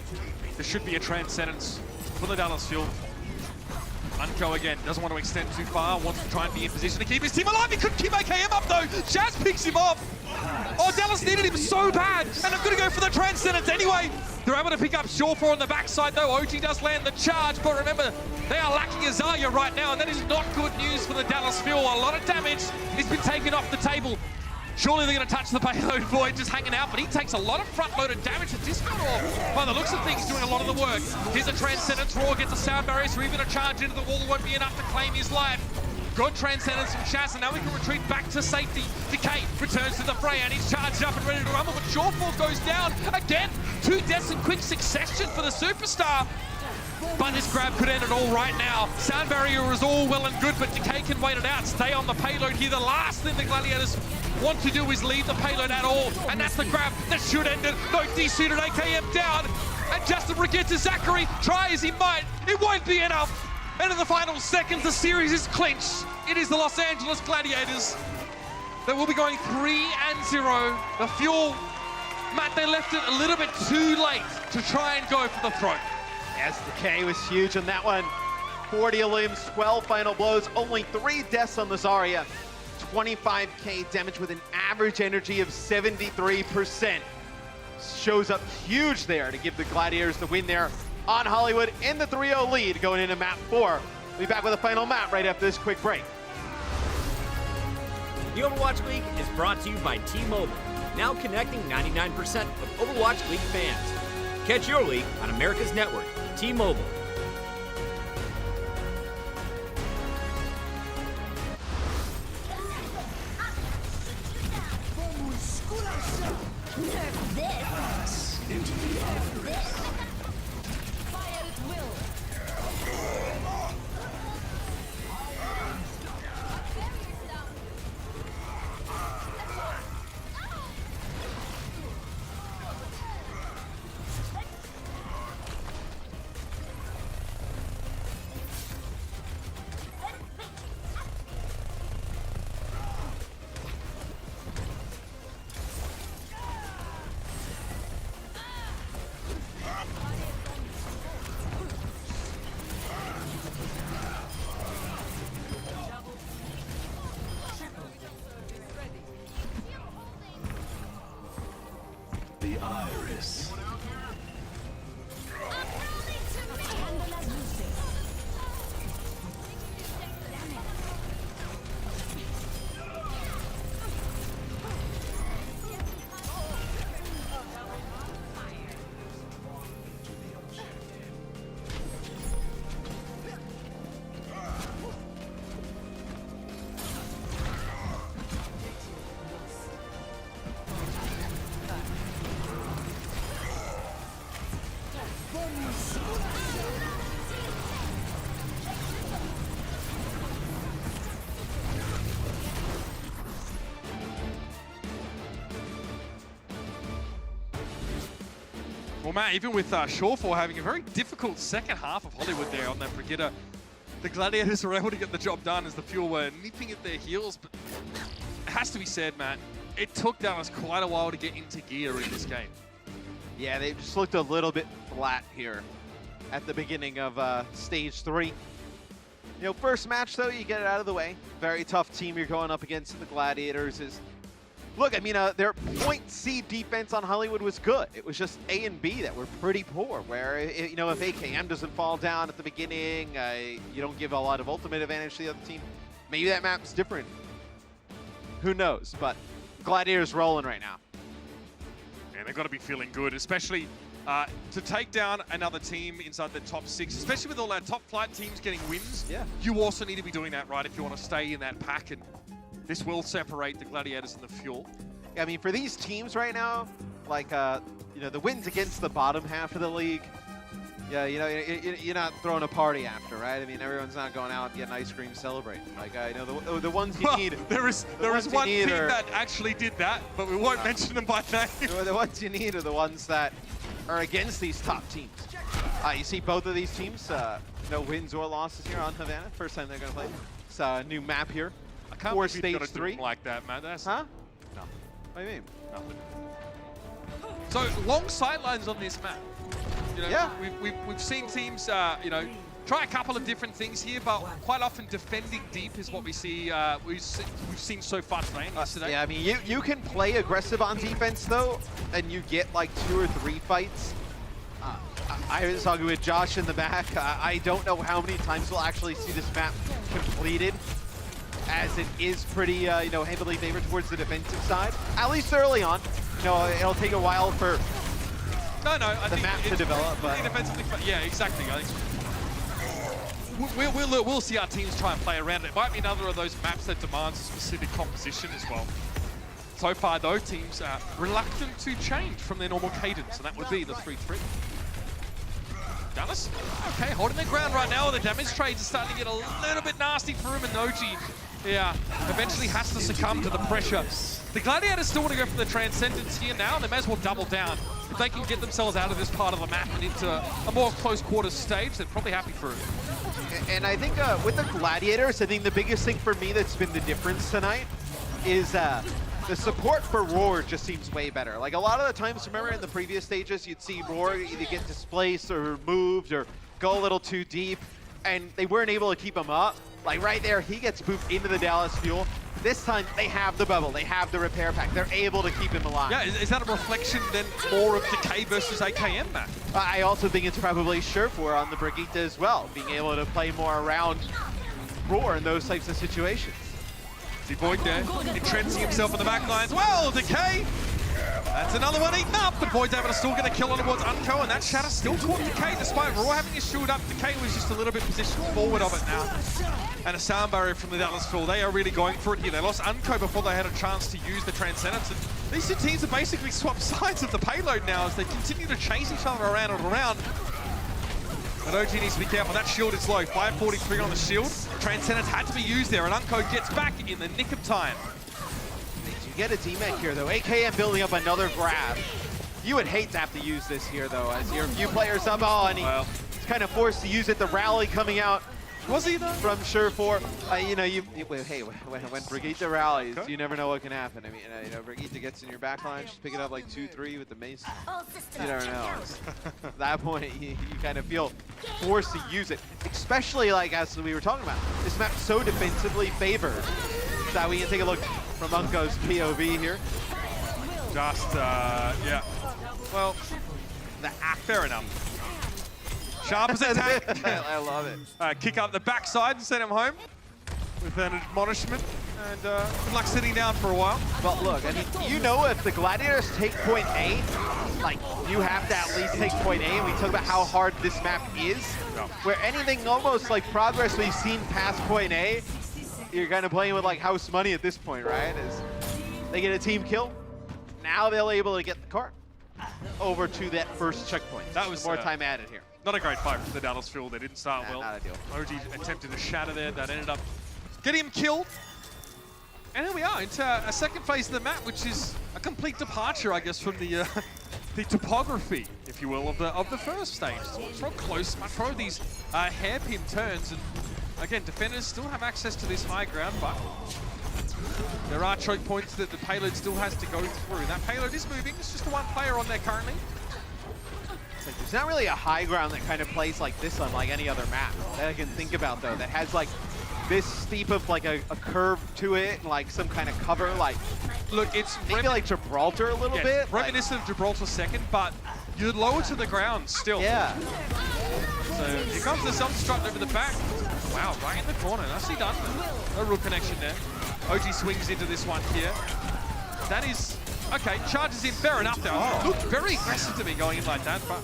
Speaker 1: there should be a Transcendence for the Dallas Fuel. Unco again, doesn't want to extend too far, wants to try and be in position to keep his team alive. He couldn't keep AKM up though. Shaz picks him off. Oh, Dallas needed him so bad, and I'm going to go for the Transcendence anyway. They're able to pick up Shawfar on the backside though. OG does land the charge, but remember, they are lacking a Zarya right now, and that is not good news for the Dallas Fuel. A lot of damage has been taken off the table. Surely they're going to touch the payload. Void just hanging out, but he takes a lot of front-loaded damage to Discord, or by the looks of things, doing a lot of the work. Here's a Transcendence. Raw gets a sound barrier, so even a charge into the wall won't be enough to claim his life. Good Transcendence from Shaz, and now we can retreat back to safety. Decay returns to the fray, and he's charged up and ready to rumble, but Shawfar goes down again. 2 deaths in quick succession for the superstar. But this grab could end it all right now. Sound barrier is all well and good, but Decay can wait it out. Stay on the payload here. The last thing the Gladiators want to do is leave the payload at all. And that's the grab that should end it. No D-suited AKM down. And Justin gets to Zachary. Try as he might, it won't be enough. And in the final seconds, the series is clinched. It is the Los Angeles Gladiators that will be going 3-0. The Fuel, Matt, they left it a little bit too late to try and go for the throat.
Speaker 2: Yes, Decay was huge on that one. 40 limbs, 12 final blows, only 3 deaths on the Zarya. 25k damage with an average energy of 73%. Shows up huge there to give the Gladiators the win there on Hollywood in the 3-0 lead going into map 4. We'll be back with a final map right after this quick break.
Speaker 3: The Overwatch League is brought to you by T-Mobile, now connecting 99% of Overwatch League fans. Catch your league on America's network, T-Mobile.
Speaker 4: Into the iris.
Speaker 5: Fire at will.
Speaker 1: Well, Matt, even with Shawfall having a very difficult second half of Hollywood there on that Brigitte, the Gladiators were able to get the job done as the Fuel were nipping at their heels. But it has to be said, Matt, it took Dallas quite a while to get into gear in this game.
Speaker 2: Yeah, they just looked a little bit flat here at the beginning of stage 3. You know, first match, though, you get it out of the way. Very tough team you're going up against. The Gladiators is... Look, I mean, their point C defense on Hollywood was good. It was just A and B that were pretty poor, where, you know, if AKM doesn't fall down at the beginning, you don't give a lot of ultimate advantage to the other team. Maybe that map's different. Who knows? But Gladiators rolling right now.
Speaker 1: And they've got to be feeling good, especially to take down another team inside the top 6, especially with all our top flight teams getting wins.
Speaker 2: Yeah.
Speaker 1: You also need to be doing that, right, if you want to stay in that pack. And this will separate the Gladiators and the Fuel.
Speaker 2: I mean, for these teams right now, like, you know, the wins against the bottom half of the league, yeah, you know, you're not throwing a party after, right? I mean, everyone's not going out and getting ice cream celebrating. Like, you know, the ones you need.
Speaker 1: There is one team that actually did that, but we won't mention them by name.
Speaker 2: The ones you need are the ones that are against these top teams. You see both of these teams, no wins or losses here on Havana. First time they're going to play. It's a new map here.
Speaker 1: I can't
Speaker 2: for
Speaker 1: believe you've got
Speaker 2: stage
Speaker 1: to do
Speaker 2: 3.
Speaker 1: like that, man. That's
Speaker 2: Huh?
Speaker 1: No.
Speaker 2: What do you mean?
Speaker 1: Nothing. So long sightlines on this map. You know,
Speaker 2: yeah.
Speaker 1: We've seen teams, you know, try a couple of different things here, but quite often defending deep is what we see. We've seen so far today and yesterday.
Speaker 2: Yeah, I mean, you can play aggressive on defense though, and you get like 2 or 3 fights. I was talking with Josh in the back. I don't know how many times we'll actually see this map completed, as it is pretty, you know, heavily favored towards the defensive side. At least early on. You know, it'll take a while for the map to develop. But
Speaker 1: yeah, exactly. I think we'll see our teams try and play around it. It might be another of those maps that demands a specific composition as well. So far, though, teams are reluctant to change from their normal cadence, and that would be the 3-3. Dallas, okay, holding their ground right now. The damage trades are starting to get a little bit nasty for him, and Noji, yeah, eventually has to succumb to the pressure. The Gladiators still want to go for the Transcendence here now, and they may as well double down. If they can get themselves out of this part of the map and into a more close quarters stage, they're probably happy for it.
Speaker 2: And I think with the Gladiators, I think the biggest thing for me that's been the difference tonight is the support for Roar just seems way better. Like a lot of the times, remember in the previous stages, you'd see Roar either get displaced or moved or go a little too deep, and they weren't able to keep him up. Like right there, he gets booped into the Dallas Fuel. This time, they have the bubble, they have the repair pack, they're able to keep him alive.
Speaker 1: Yeah, is that a reflection then more of Decay versus AKM, Matt?
Speaker 2: I also think it's probably Surefour on the Brigitte as well, being able to play more around Roar in those types of situations.
Speaker 1: See Void there, entrenching himself in the back lines. Well, Decay! That's another one eaten up, but Void's able to still get a kill on towards Unco, and that Shatter still caught Decay, despite Raw having his shield up. Decay was just a little bit positioned forward of it now. And a sound barrier from the Dallas Fuel. They are really going for it here. They lost Unco before they had a chance to use the Transcendence. And these two teams have basically swapped sides of the payload now as they continue to chase each other around and around. But OG needs to be careful. That shield is low. 543 on the shield. Transcendence had to be used there, and Unco gets back in the nick of time.
Speaker 2: You get a teammate here, though. AKM building up another grab. You would hate to have to use this here, though, as your few players up. Oh, and he's kind of forced to use it. The rally coming out.
Speaker 1: Was he, though?
Speaker 2: From Surefour. You know, hey, when Brigitte rallies, you never know what can happen. I mean, you know, Brigitte gets in your backline, she's picking up like 2-3 with the mace. You never know. At that point, you kind of feel forced to use it. Especially, like, as we were talking about, this map's so defensively favored that we can take a look from Unco's POV here.
Speaker 1: Just, yeah. Well, fair enough. Sharpest attack.
Speaker 2: I love it.
Speaker 1: Kick up the backside and send him home with an admonishment. And good luck sitting down for a while.
Speaker 2: But look, I mean, you know, if the Gladiators take point A, like, you have to at least take point A. And we talk about how hard this map is.
Speaker 1: No.
Speaker 2: Where anything almost like progress we've seen past point A, you're kind of playing with like house money at this point, right? Is they get a team kill, now they're able to get the cart over to that first checkpoint.
Speaker 1: That was
Speaker 2: more time added here.
Speaker 1: Not a great fight for the Dallas Fuel. They didn't start well.
Speaker 2: Not ideal.
Speaker 1: OG attempted a shatter there that ended up getting him killed. And here we are into a second phase of the map, which is a complete departure, I guess, from the the topography, if you will, of the first stage. It's not close, much more of these hairpin turns, and again, defenders still have access to this high ground, but there are choke points that the payload still has to go through. That payload is moving, it's just the one player on there currently.
Speaker 2: Like, there's not really a high ground that kind of plays like this on like any other map that I can think about though, that has like this steep of like a curve to it and like some kind of cover. Like,
Speaker 1: look, it's
Speaker 2: maybe like Gibraltar a little bit.
Speaker 1: Reminiscent of Gibraltar second, but you're lower to the ground still.
Speaker 2: Yeah.
Speaker 1: So here comes the self-destruct over the back. Wow, right in the corner. Nicely done. No real connection there. OG swings into this one here. That is, okay, charges in, fair enough though. Oh. Looked very aggressive to me going in like that, but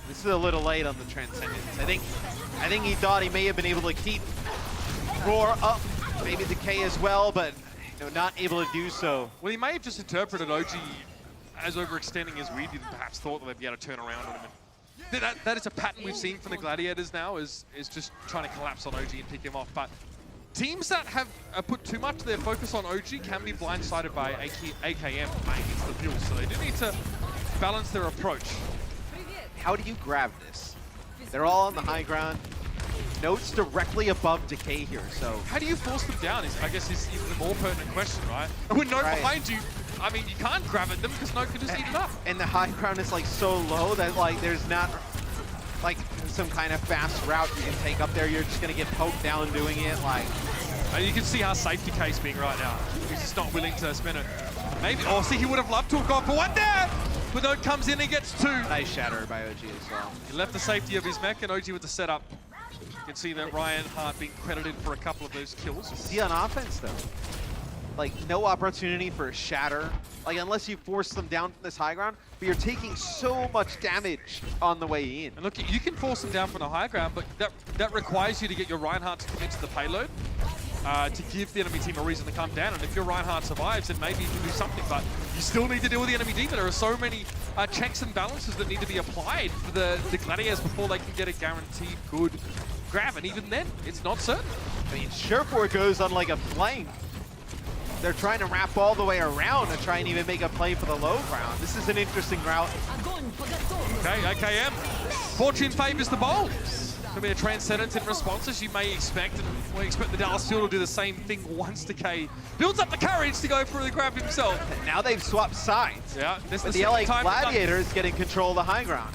Speaker 2: this is a little late on the Transcendence. I think he thought he may have been able to keep Roar up, maybe Decay as well, but not able to do so.
Speaker 1: Well, he may have just interpreted OG as overextending as we did, and perhaps thought that they'd be able to turn around on him. And that is a pattern we've seen from the Gladiators now, is just trying to collapse on OG and pick him off. But teams that have put too much of their focus on OG can be blindsided by AKM playing into the fuel, so they do need to balance their approach.
Speaker 2: How do you grab this? They're all on the high ground. Notes directly above Decay here, so...
Speaker 1: How do you force them down I guess is the more pertinent question, right? And with Note behind you, I mean, you can't grab at them because Note can just eat it up.
Speaker 2: And the high ground is like so low that like there's not like some kind of fast route you can take up there. You're just gonna get poked down doing it, like...
Speaker 1: And you can see how safe Decay's being right now. He's just not willing to spin it. Maybe, oh, see, he would have loved to have gone for one there! But Note comes in and gets two.
Speaker 2: Nice shatter by OG as well.
Speaker 1: He left the safety of his mech and OG with the setup. You can see that Ryan Hart being credited for a couple of those kills.
Speaker 2: See on offense though, like no opportunity for a shatter, like unless you force them down from this high ground, but you're taking so much damage on the way in.
Speaker 1: And look, you can force them down from the high ground, but that requires you to get your Reinhardt to commit to the payload to give the enemy team a reason to come down. And if your Reinhardt survives, then maybe you can do something, but you still need to deal with the enemy team. There are so many checks and balances that need to be applied for the Gladiators before they can get a guaranteed good grab, and even then, it's not certain.
Speaker 2: I mean, Surefour goes on like a flank. They're trying to wrap all the way around and try and even make a play for the low ground. This is an interesting route.
Speaker 1: Okay, AKM. Fortune favors the bold. Could be a Transcendence in responses you may expect, and we expect the Dallas Fuel to do the same thing once Decay builds up the courage to go for the grab himself.
Speaker 2: And now they've swapped sides.
Speaker 1: Yeah, this
Speaker 2: but the LA Gladiators getting control of the high ground.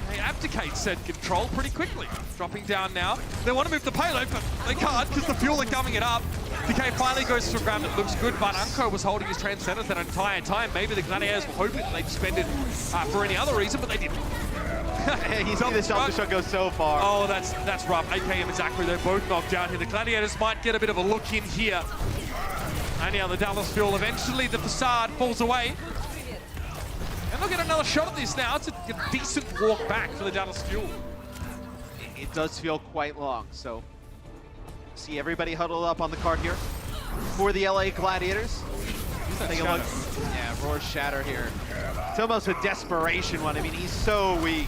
Speaker 1: They abdicate said control pretty quickly. Dropping down now. They want to move the payload, but they can't because the Fuel are gumming it up. Decay finally goes for a grab that looks good, but Unco was holding his Transcendence that entire time. Maybe the Gladiators were hoping that they'd spend it for any other reason, but they didn't.
Speaker 2: You see the self-destruct go so far.
Speaker 1: Oh, that's rough. AKM and Zachary, they're both knocked down here. The Gladiators might get a bit of a look in here. And now the Dallas Fuel, eventually the facade falls away. And they'll get another shot at this now. It's a decent walk back for the Dallas Fuel.
Speaker 2: It does feel quite long, so see everybody huddled up on the card here for the LA Gladiators. Take a look. Yeah, Roar shatter here. It's almost a desperation one. I mean, he's so weak.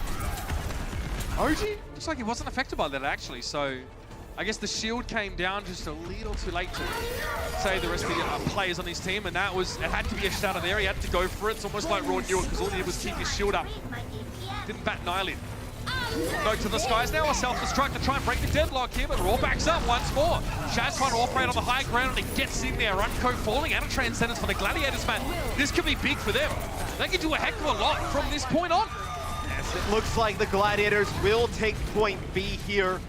Speaker 1: OG looks like he wasn't affected by that actually, so I guess the shield came down just a little too late to save the rest of the players on his team, and it had to be a shatter there. He had to go for it. It's almost like Raw knew it because all he did was keep his shield up. Didn't bat an eyelid. Note to the skies now, a self-destruct to try and break the deadlock here, but Raw backs up once more. Shaz trying to operate on the high ground and he gets in there. Unco falling out of Transcendence for the Gladiators, man. This could be big for them. They can do a heck of a lot from this point on.
Speaker 2: Yes, it looks like the Gladiators will take point B here,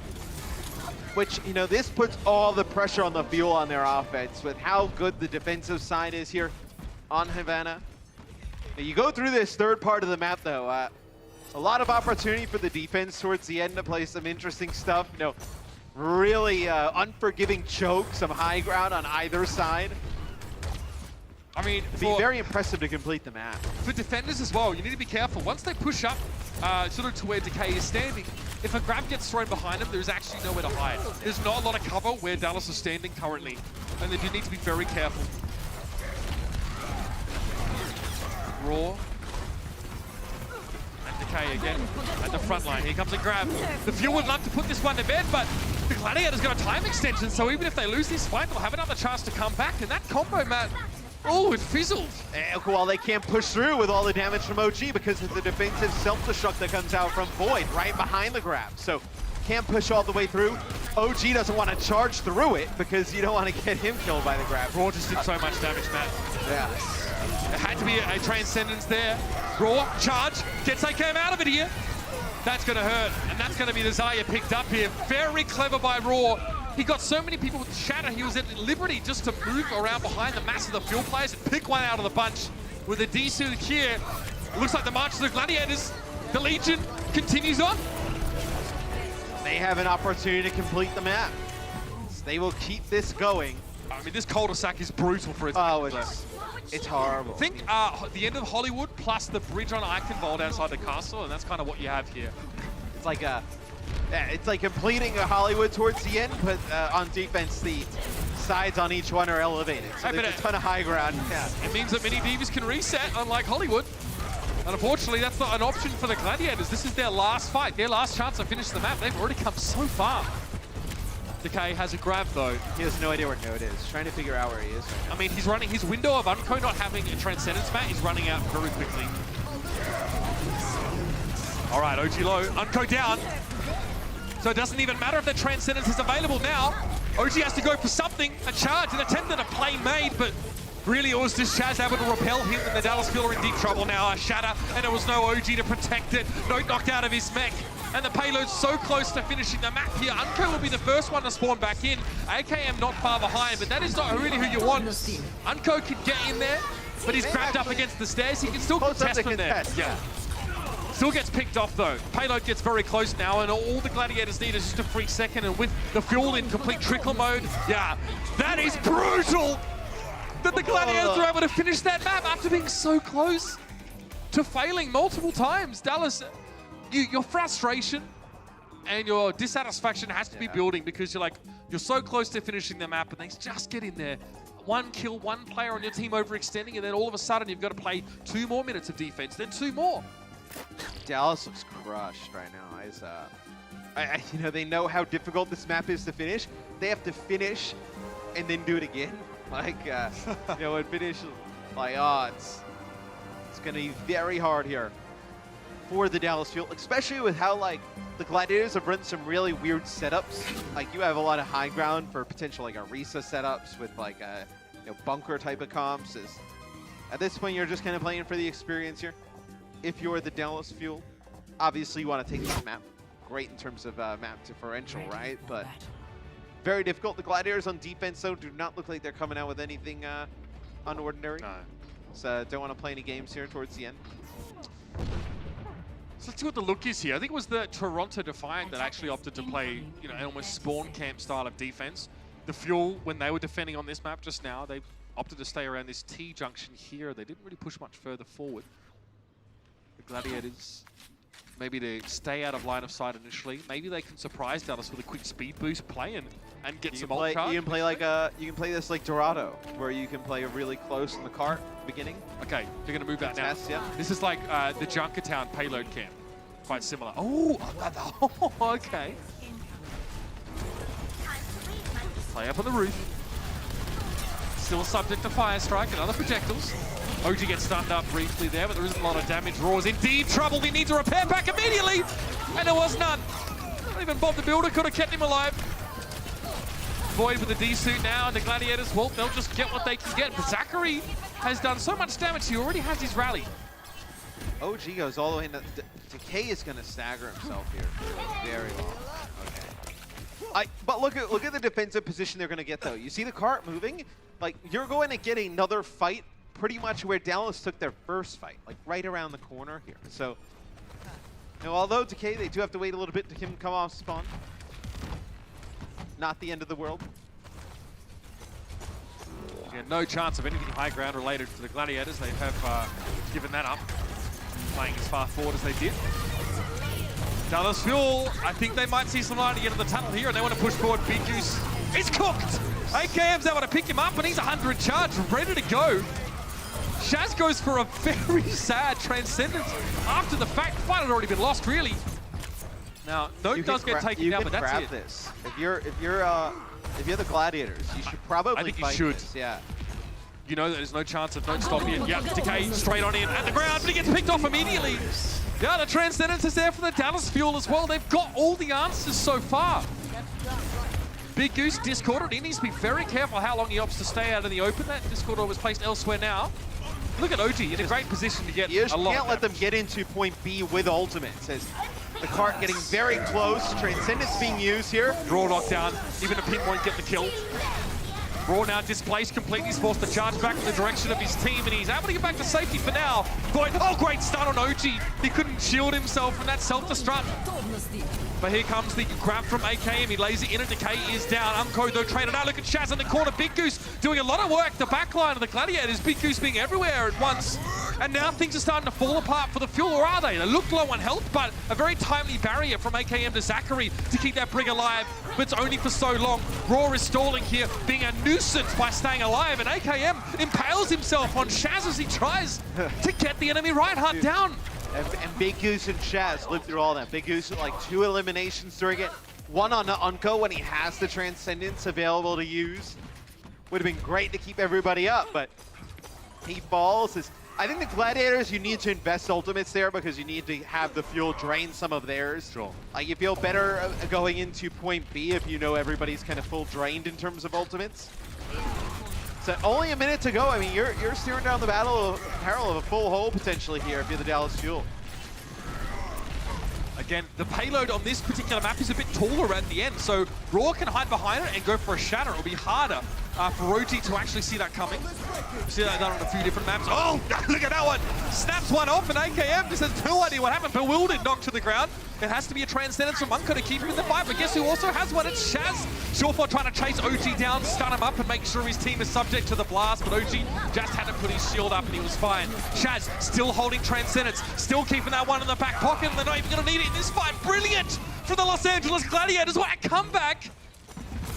Speaker 2: which, you know, this puts all the pressure on the Fuel on their offense with how good the defensive side is here on Havana. Now, you go through this third part of the map, though. A lot of opportunity for the defense towards the end to play some interesting stuff. You know, really unforgiving choke, some high ground on either side.
Speaker 1: I mean,
Speaker 2: it'd be very impressive to complete the map.
Speaker 1: For defenders as well, you need to be careful. Once they push up sort of to where Decay is standing, if a grab gets thrown behind them, there's actually nowhere to hide. There's not a lot of cover where Dallas is standing currently, and they do need to be very careful. Raw. Decay again at the front line. Here comes a grab. The Fuel would love to put this one to bed, but the Gladiators got a time extension, so even if they lose this fight, they'll have another chance to come back. And that combo, Matt, Oh, it fizzled.
Speaker 2: Well, they can't push through with all the damage from OG because of the defensive self-destruct that comes out from Void right behind the grab. So can't push all the way through. OG doesn't want to charge through it because you don't want to get him killed by the grab.
Speaker 1: Raw just did so much damage, Matt.
Speaker 2: Yeah.
Speaker 1: There had to be a Transcendence there. Raw, charge, gets AKM out of it here. That's going to hurt, and that's going to be the Zarya picked up here. Very clever by Raw. He got so many people with Shatter, he was at liberty just to move around behind the mass of the field players and pick one out of the bunch. With a D-suit here, looks like the march of the Gladiators. The Legion continues on.
Speaker 2: They have an opportunity to complete the map. So they will keep this going.
Speaker 1: I mean, this cul-de-sac is brutal for its
Speaker 2: It's horrible.
Speaker 1: Think the end of Hollywood plus the bridge on Eichenwald outside the castle, and that's kind of what you have here.
Speaker 2: It's like it's like completing a Hollywood towards the end, but on defense, the sides on each one are elevated. So there's a ton of high ground. Yeah.
Speaker 1: It means that many divas can reset, unlike Hollywood. And unfortunately, that's not an option for the Gladiators. This is their last fight, their last chance to finish the map. They've already come so far. Decay has a grab though.
Speaker 2: He has no idea where Node is. Trying to figure out where he is.
Speaker 1: I mean, he's running his window of Unco not having a Transcendence mat. He's running out very quickly. All right, OG low, Unco down. So it doesn't even matter if the Transcendence is available now. OG has to go for something, a charge, an attempt at a play made, but really it was just Shaz able to repel him, and the Dallas Fuel are in deep trouble now. A Shatter, and there was no OG to protect it. Note knocked out of his mech. And the payload's so close to finishing the map here. Unco will be the first one to spawn back in. AKM not far behind, but that is not really who you want. Unco can get in there, but he's grabbed up against the stairs. He can still contest from there. Yeah. Still gets picked off though. Payload gets very close now, and all the Gladiators need is just a free second, and with the fuel in complete trickle mode, yeah, that is brutal! That the Gladiators are able to finish that map after being so close to failing multiple times. Dallas, your frustration and your dissatisfaction has to be building because you're so close to finishing the map, and they just get in there. One kill, one player on your team overextending, and then all of a sudden you've got to play 2 more minutes of defense, then 2 more.
Speaker 2: Dallas looks crushed right now. You know, they know how difficult this map is to finish. They have to finish and then do it again. Like, you know, and finish like, it's going to be very hard here for the Dallas Fuel, especially with how, like, the Gladiators have run some really weird setups. Like, you have a lot of high ground for potential, like, Arisa setups with, like, bunker type of comps. At this point, you're just kind of playing for the experience here. If you're the Dallas Fuel, obviously you want to take this map. Great in terms of map differential, right? But very difficult. The Gladiators on defense, though, do not look like they're coming out with anything unordinary. No. So don't want to play any games here towards the end.
Speaker 1: So let's see what the look is here. I think it was the Toronto Defiant that actually opted to play, you know, an almost spawn camp style of defense. The Fuel, when they were defending on this map just now, they opted to stay around this T junction here. They didn't really push much further forward. The Gladiators, maybe to stay out of line of sight initially. Maybe they can surprise Dallas with a quick speed boost play and get some ult charge.
Speaker 2: You can play this like Dorado, where you can play really close in the cart beginning.
Speaker 1: Okay, they're gonna move that now.
Speaker 2: Yeah.
Speaker 1: This is like the Junkertown payload camp. Quite similar. Oh, okay. Play up on the roof. Still subject to fire strike and other projectiles. OG gets stunned up briefly there, but there isn't a lot of damage. Raw's in deep trouble. He needs a repair pack immediately, and there was none. Not even Bob the Builder could have kept him alive. Void with the D-suit now, and the Gladiators, well, they'll just get what they can get. But Zachary has done so much damage, he already has his rally.
Speaker 2: OG goes all the way into... Decay is going to stagger himself here. Very long. Okay. But look at the defensive position they're going to get, though. You see the cart moving? Like, you're going to get another fight pretty much where Dallas took their first fight, like right around the corner here. So, you know, although Decay, they do have to wait a little bit to him come off spawn. Not the end of the world.
Speaker 1: Yeah, no chance of anything high ground related to the Gladiators. They have given that up, playing as far forward as they did. Dallas Fuel, I think they might see some light at the end of the tunnel here, and they want to push forward. Big Juice is cooked. AKM's able to pick him up, and he's 100 charge, ready to go. Shaz goes for a very sad Transcendence after the fact. The fight had already been lost, really. Now, Note does get taken down, but that's it.
Speaker 2: This. If you're the Gladiators, you should probably
Speaker 1: I think
Speaker 2: fight
Speaker 1: you should.
Speaker 2: this. Yeah.
Speaker 1: You know there's no chance of don't stop here. Yep, Decay straight on in at the ground, but he gets picked off immediately. Yeah, the Transcendence is there for the Dallas Fuel as well. They've got all the answers so far. Big Goose discorded. He needs to be very careful how long he opts to stay out in the open. That discorder was placed elsewhere now. Look at OG in a great position to get a lot.
Speaker 2: You can't let them get into point B with ultimates. As the cart getting very close. Transcendence being used here.
Speaker 1: Raw knockdown. Even a pin won't get the kill. Raw now displaced completely. He's forced to charge back in the direction of his team, and he's able to get back to safety for now. Oh, great stun on OG. He couldn't shield himself from that self-destruct. But here comes the grab from AKM. He lays it in, and Decay is down. Unco, though, traded out. Look at Shaz in the corner. Big Goose doing a lot of work. The backline of the Gladiators. Big Goose being everywhere at once. And now things are starting to fall apart for the Fuel, or are they? They look low on health, but a very timely barrier from AKM to Zachary to keep that Brig alive, but it's only for so long. Raw is stalling here, being a nuisance by staying alive, and AKM impales himself on Shaz as he tries to get the enemy right heart down.
Speaker 2: And Big Goose and Shaz lived through all that. Big Goose with like 2 eliminations during it. One on Unco when he has the Transcendence available to use. Would have been great to keep everybody up, but he falls. I think the Gladiators, you need to invest ultimates there because you need to have the Fuel drain some of theirs.
Speaker 1: Sure.
Speaker 2: You feel better going into point B if you know everybody's kind of full drained in terms of ultimates. So only a minute to go. I mean, you're steering down the barrel of a full hole potentially here if you're the Dallas Fuel.
Speaker 1: Again, the payload on this particular map is a bit taller at the end, so Raw can hide behind it and go for a shatter. It'll be harder for Roti to actually see that coming. See that done on a few different maps. Oh, look at that one! Snaps one off, and AKM just has no idea what happened. Bewildered, knocked to the ground. It has to be a Transcendence from Unco to keep him in the fight, but guess who also has one? It's Shaz. Surefour trying to chase OG down, stun him up, and make sure his team is subject to the blast, but OG just had to put his shield up, and he was fine. Shaz still holding Transcendence, still keeping that one in the back pocket, and they're not even going to need it in this fight. Brilliant for the Los Angeles Gladiators. What a comeback!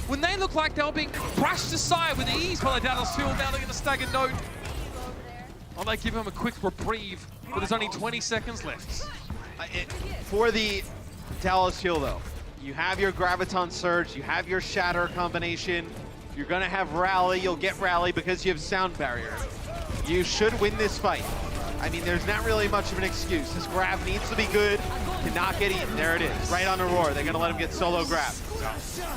Speaker 1: When they look like they were being brushed aside with ease by the Dallas Fuel, now they're going to stagger note. Oh, they give him a quick reprieve, but there's only 20 seconds left.
Speaker 2: For the Dallas Fuel, though, you have your Graviton Surge, you have your Shatter combination, you're going to have Rally, you'll get Rally because you have Sound Barrier. You should win this fight. I mean, there's not really much of an excuse. This grab needs to be good to not get eaten. There it is, right on the Roar. They're going to let him get solo grab.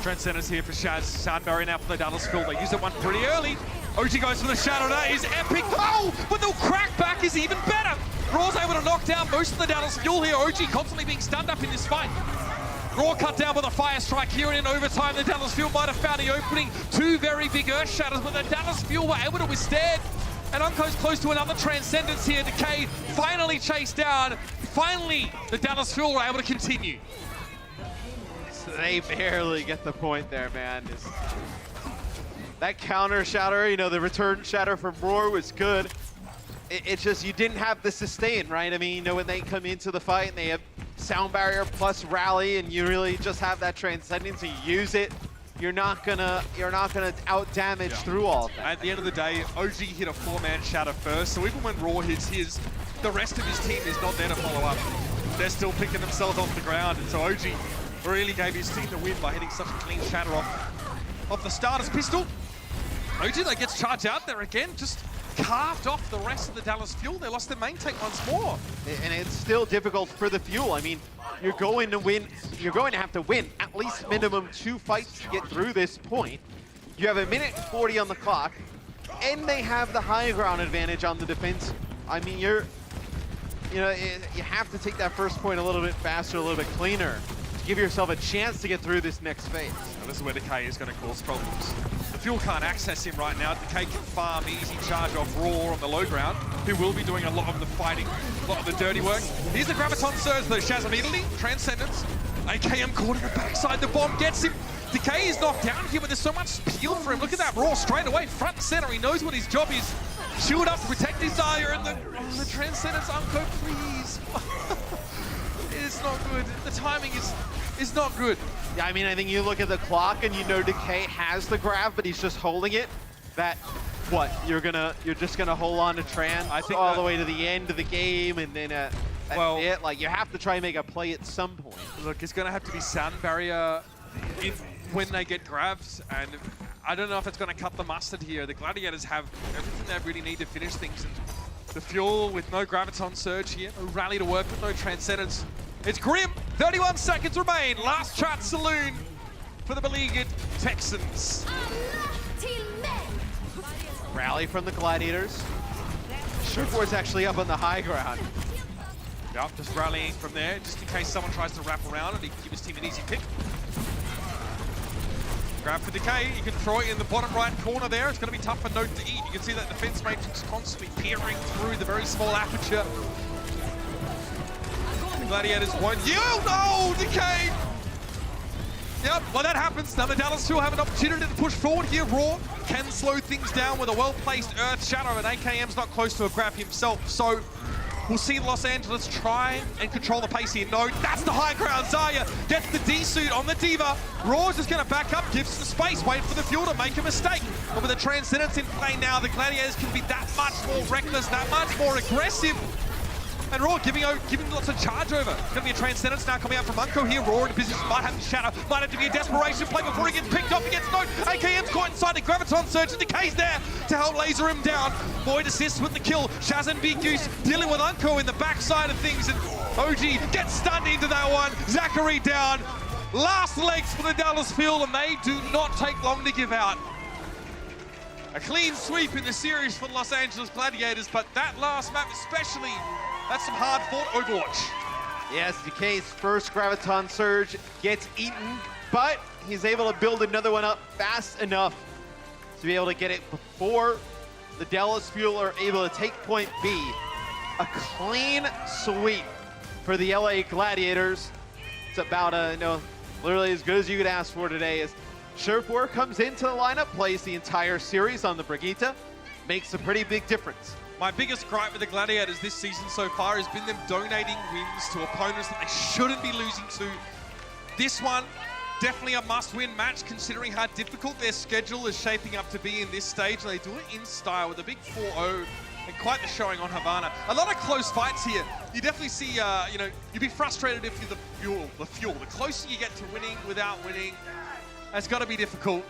Speaker 1: Transcendence here for Shaz. Sound Barrier now for the Dallas Fuel. They used that one pretty early. OG goes for the Shadow. That is epic. Oh, but the crackback is even better. Raw's able to knock down most of the Dallas Fuel here. OG constantly being stunned up in this fight. Raw cut down with a Fire Strike here, and in overtime, the Dallas Fuel might have found the opening. 2 very big Earth Shatters, but the Dallas Fuel were able to withstand. And Unco's close to another Transcendence here. Decay finally chased down. Finally, the Dallas Fuel were able to continue.
Speaker 2: So they barely get the point there, man. That counter shatter, you know, the return shatter from Roar was good. It's just you didn't have the sustain, right? I mean, you know, when they come into the fight and they have Sound Barrier plus Rally, and you really just have that Transcendence and you use it, you're not gonna out damage through all of that.
Speaker 1: At the end of the day, OG hit a 4-man shatter first, so even when Raw hits his, the rest of his team is not there to follow up. They're still picking themselves off the ground, and so OG really gave his team the win by hitting such a clean shatter off the starter's pistol. OG, though, gets charged out there again, just carved off the rest of the Dallas Fuel. They lost their main tank once more.
Speaker 2: And it's still difficult for the Fuel. I mean, you're going to win. You're going to have to win at least minimum 2 fights to get through this point. You have 1:40 on the clock, and they have the high ground advantage on the defense. I mean, you have to take that first point a little bit faster, a little bit cleaner, to give yourself a chance to get through this next phase.
Speaker 1: Now, this is where Decay is going to cause problems. The Fuel can't access him right now. Decay can farm easy charge off Raw on the low ground, who will be doing a lot of the fighting, a lot of the dirty work. Here's the Graviton Surge though. Shaz immediately, Transcendence. AKM caught in the backside, the bomb gets him. Decay is knocked down here, but there's so much peel for him. Look at that Raw straight away, front and center. He knows what his job is. Shield up, protect his Dyer, and the Transcendence, Unco, please. It's not good. The timing is not good.
Speaker 2: Yeah, I mean, I think you look at the clock and you know Decay has the grab, but he's just holding it. That, what, you're just gonna hold on to Tran all the way to the end of the game, and then that's it. Like, you have to try and make a play at some point.
Speaker 1: Look, it's gonna have to be Sound Barrier when they get grabs, and I don't know if it's going to cut the mustard here. The Gladiators have everything they really need to finish things. And the Fuel with no Graviton Surge here, no Rally to work with, no Transcendence. It's grim. 31 seconds remain. Last chat saloon for the beleaguered Texans.
Speaker 2: Rally from the Gladiators. Surefour's actually up on the high ground.
Speaker 1: Yep, just rallying from there, just in case someone tries to wrap around and he can give his team an easy pick. Grab for Decay, you can throw it in the bottom right corner there. It's going to be tough for Note to eat. You can see that defense matrix constantly peering through the very small aperture. The Gladiators won't yield. Oh, Decay! Yep, well that happens. Now the Dallas Fuel have an opportunity to push forward here. Raw can slow things down with a well-placed Earth Shadow, and AKM's not close to a grab himself, so we'll see Los Angeles try and control the pace here. No, that's the high ground. Zarya gets the D-suit on the Diva. Raw's just going to back up, gives some space, wait for the Fuel to make a mistake. But with the Transcendence in play now, the Gladiators can be that much more reckless, that much more aggressive. And Raw giving lots of charge over. It's going to be a Transcendence now coming out from Unco here. Raw in a position, might have the Shadow, might have to be a desperation play before he gets picked off against Note. AKM's caught inside the Graviton Surge, and Decay's there to help laser him down. Void assists with the kill. Shaz and Big Goose dealing with Unco in the backside of things, and OG gets stunned into that one. Zachary down. Last legs for the Dallas Fuel, and they do not take long to give out. A clean sweep in the series for the Los Angeles Gladiators, but that last map especially, that's some hard-fought Overwatch.
Speaker 2: Yes, Decay's first Graviton Surge gets eaten, but he's able to build another one up fast enough to be able to get it before the Dallas Fuel are able to take point B. A clean sweep for the LA Gladiators. It's about, literally as good as you could ask for today. As Surefour comes into the lineup, plays the entire series on the Brigitte, makes a pretty big difference.
Speaker 1: My biggest gripe with the Gladiators this season so far has been them donating wins to opponents that they shouldn't be losing to. This one, definitely a must-win match considering how difficult their schedule is shaping up to be in this stage. And they do it in style with a big 4-0 and quite the showing on Havana. A lot of close fights here. You definitely see, you'd be frustrated if you're the Fuel. The closer you get to winning without winning, that's got to be difficult.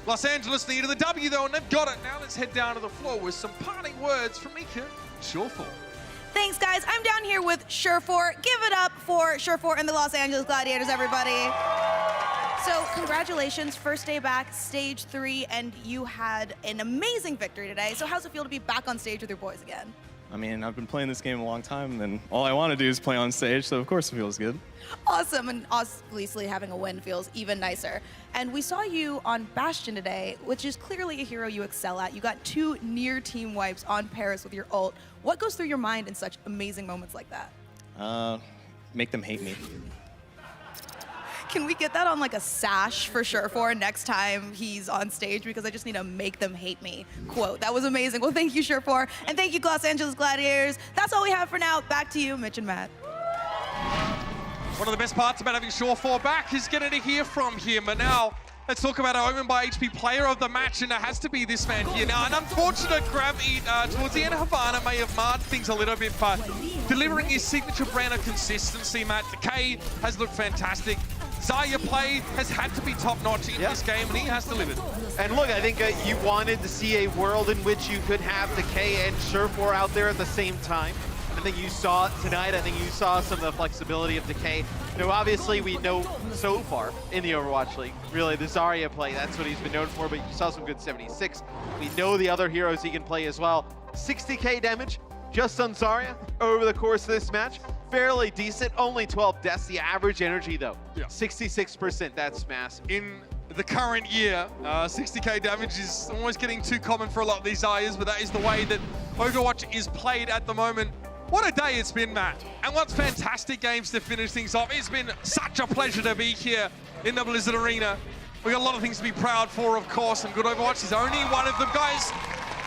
Speaker 1: Los Angeles needed the W though, and they've got it. Now let's head down to the floor with some parting words from Mika Surefour.
Speaker 13: Thanks, guys. I'm down here with Surefour. Give it up for Surefour and the Los Angeles Gladiators, everybody. So congratulations, first day back, stage 3, and you had an amazing victory today. So how's it feel to be back on stage with your boys again?
Speaker 14: I mean, I've been playing this game a long time, and all I want to do is play on stage, so of course it feels good.
Speaker 13: Awesome, and obviously having a win feels even nicer. And we saw you on Bastion today, which is clearly a hero you excel at. You got 2 near team wipes on Paris with your ult. What goes through your mind in such amazing moments like that?
Speaker 14: Make them hate me.
Speaker 13: Can we get that on like a sash for Surefour next time he's on stage? Because I just need to make them hate me quote. That was amazing. Well, thank you, Surefour. And thank you, Los Angeles Gladiators. That's all we have for now. Back to you, Mitch and Matt.
Speaker 1: One of the best parts about having Surefour back is getting to hear from him. And now, let's talk about our Omen by HP player of the match, and it has to be this man here. Now, an unfortunate grab towards the end of Havana may have marred things a little bit, but delivering his signature brand of consistency, Matt. Decay has looked fantastic. Zarya play has had to be top-notch in this game, and he has delivered.
Speaker 2: And look, I think you wanted to see a world in which you could have Decay and Surefour out there at the same time. I think you saw it tonight. I think you saw some of the flexibility of Decay. Obviously, we know so far in the Overwatch League, really, the Zarya play, that's what he's been known for, but you saw some good 76. We know the other heroes he can play as well. 60k damage just on Zarya over the course of this match. Fairly decent, only 12 deaths. The average energy, though, 66%. That's massive.
Speaker 1: In the current year, 60k damage is almost getting too common for a lot of these Zaryas, but that is the way that Overwatch is played at the moment. What a day it's been, Matt. And what fantastic games to finish things off. It's been such a pleasure to be here in the Blizzard Arena. We've got a lot of things to be proud for, of course, and good Overwatch is only one of them, guys.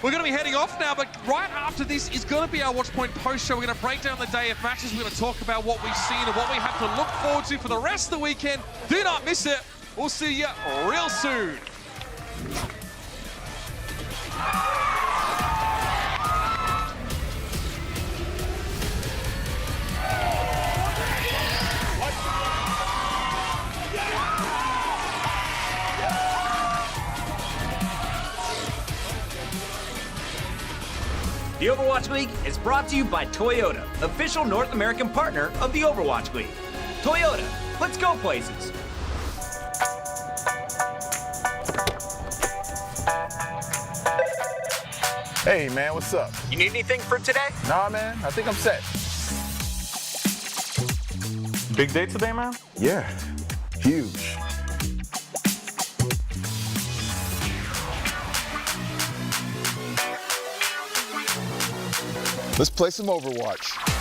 Speaker 1: We're going to be heading off now, but right after this is going to be our Watchpoint post show. We're going to break down the day of matches. We're going to talk about what we've seen and what we have to look forward to for the rest of the weekend. Do not miss it. We'll see you real soon.
Speaker 3: The Overwatch League is brought to you by Toyota, official North American partner of the Overwatch League. Toyota, let's go places.
Speaker 6: Hey, man, what's up?
Speaker 3: You need anything for today?
Speaker 6: Nah, man, I think I'm set.
Speaker 15: Big day today, man?
Speaker 6: Yeah, huge. Let's play some Overwatch.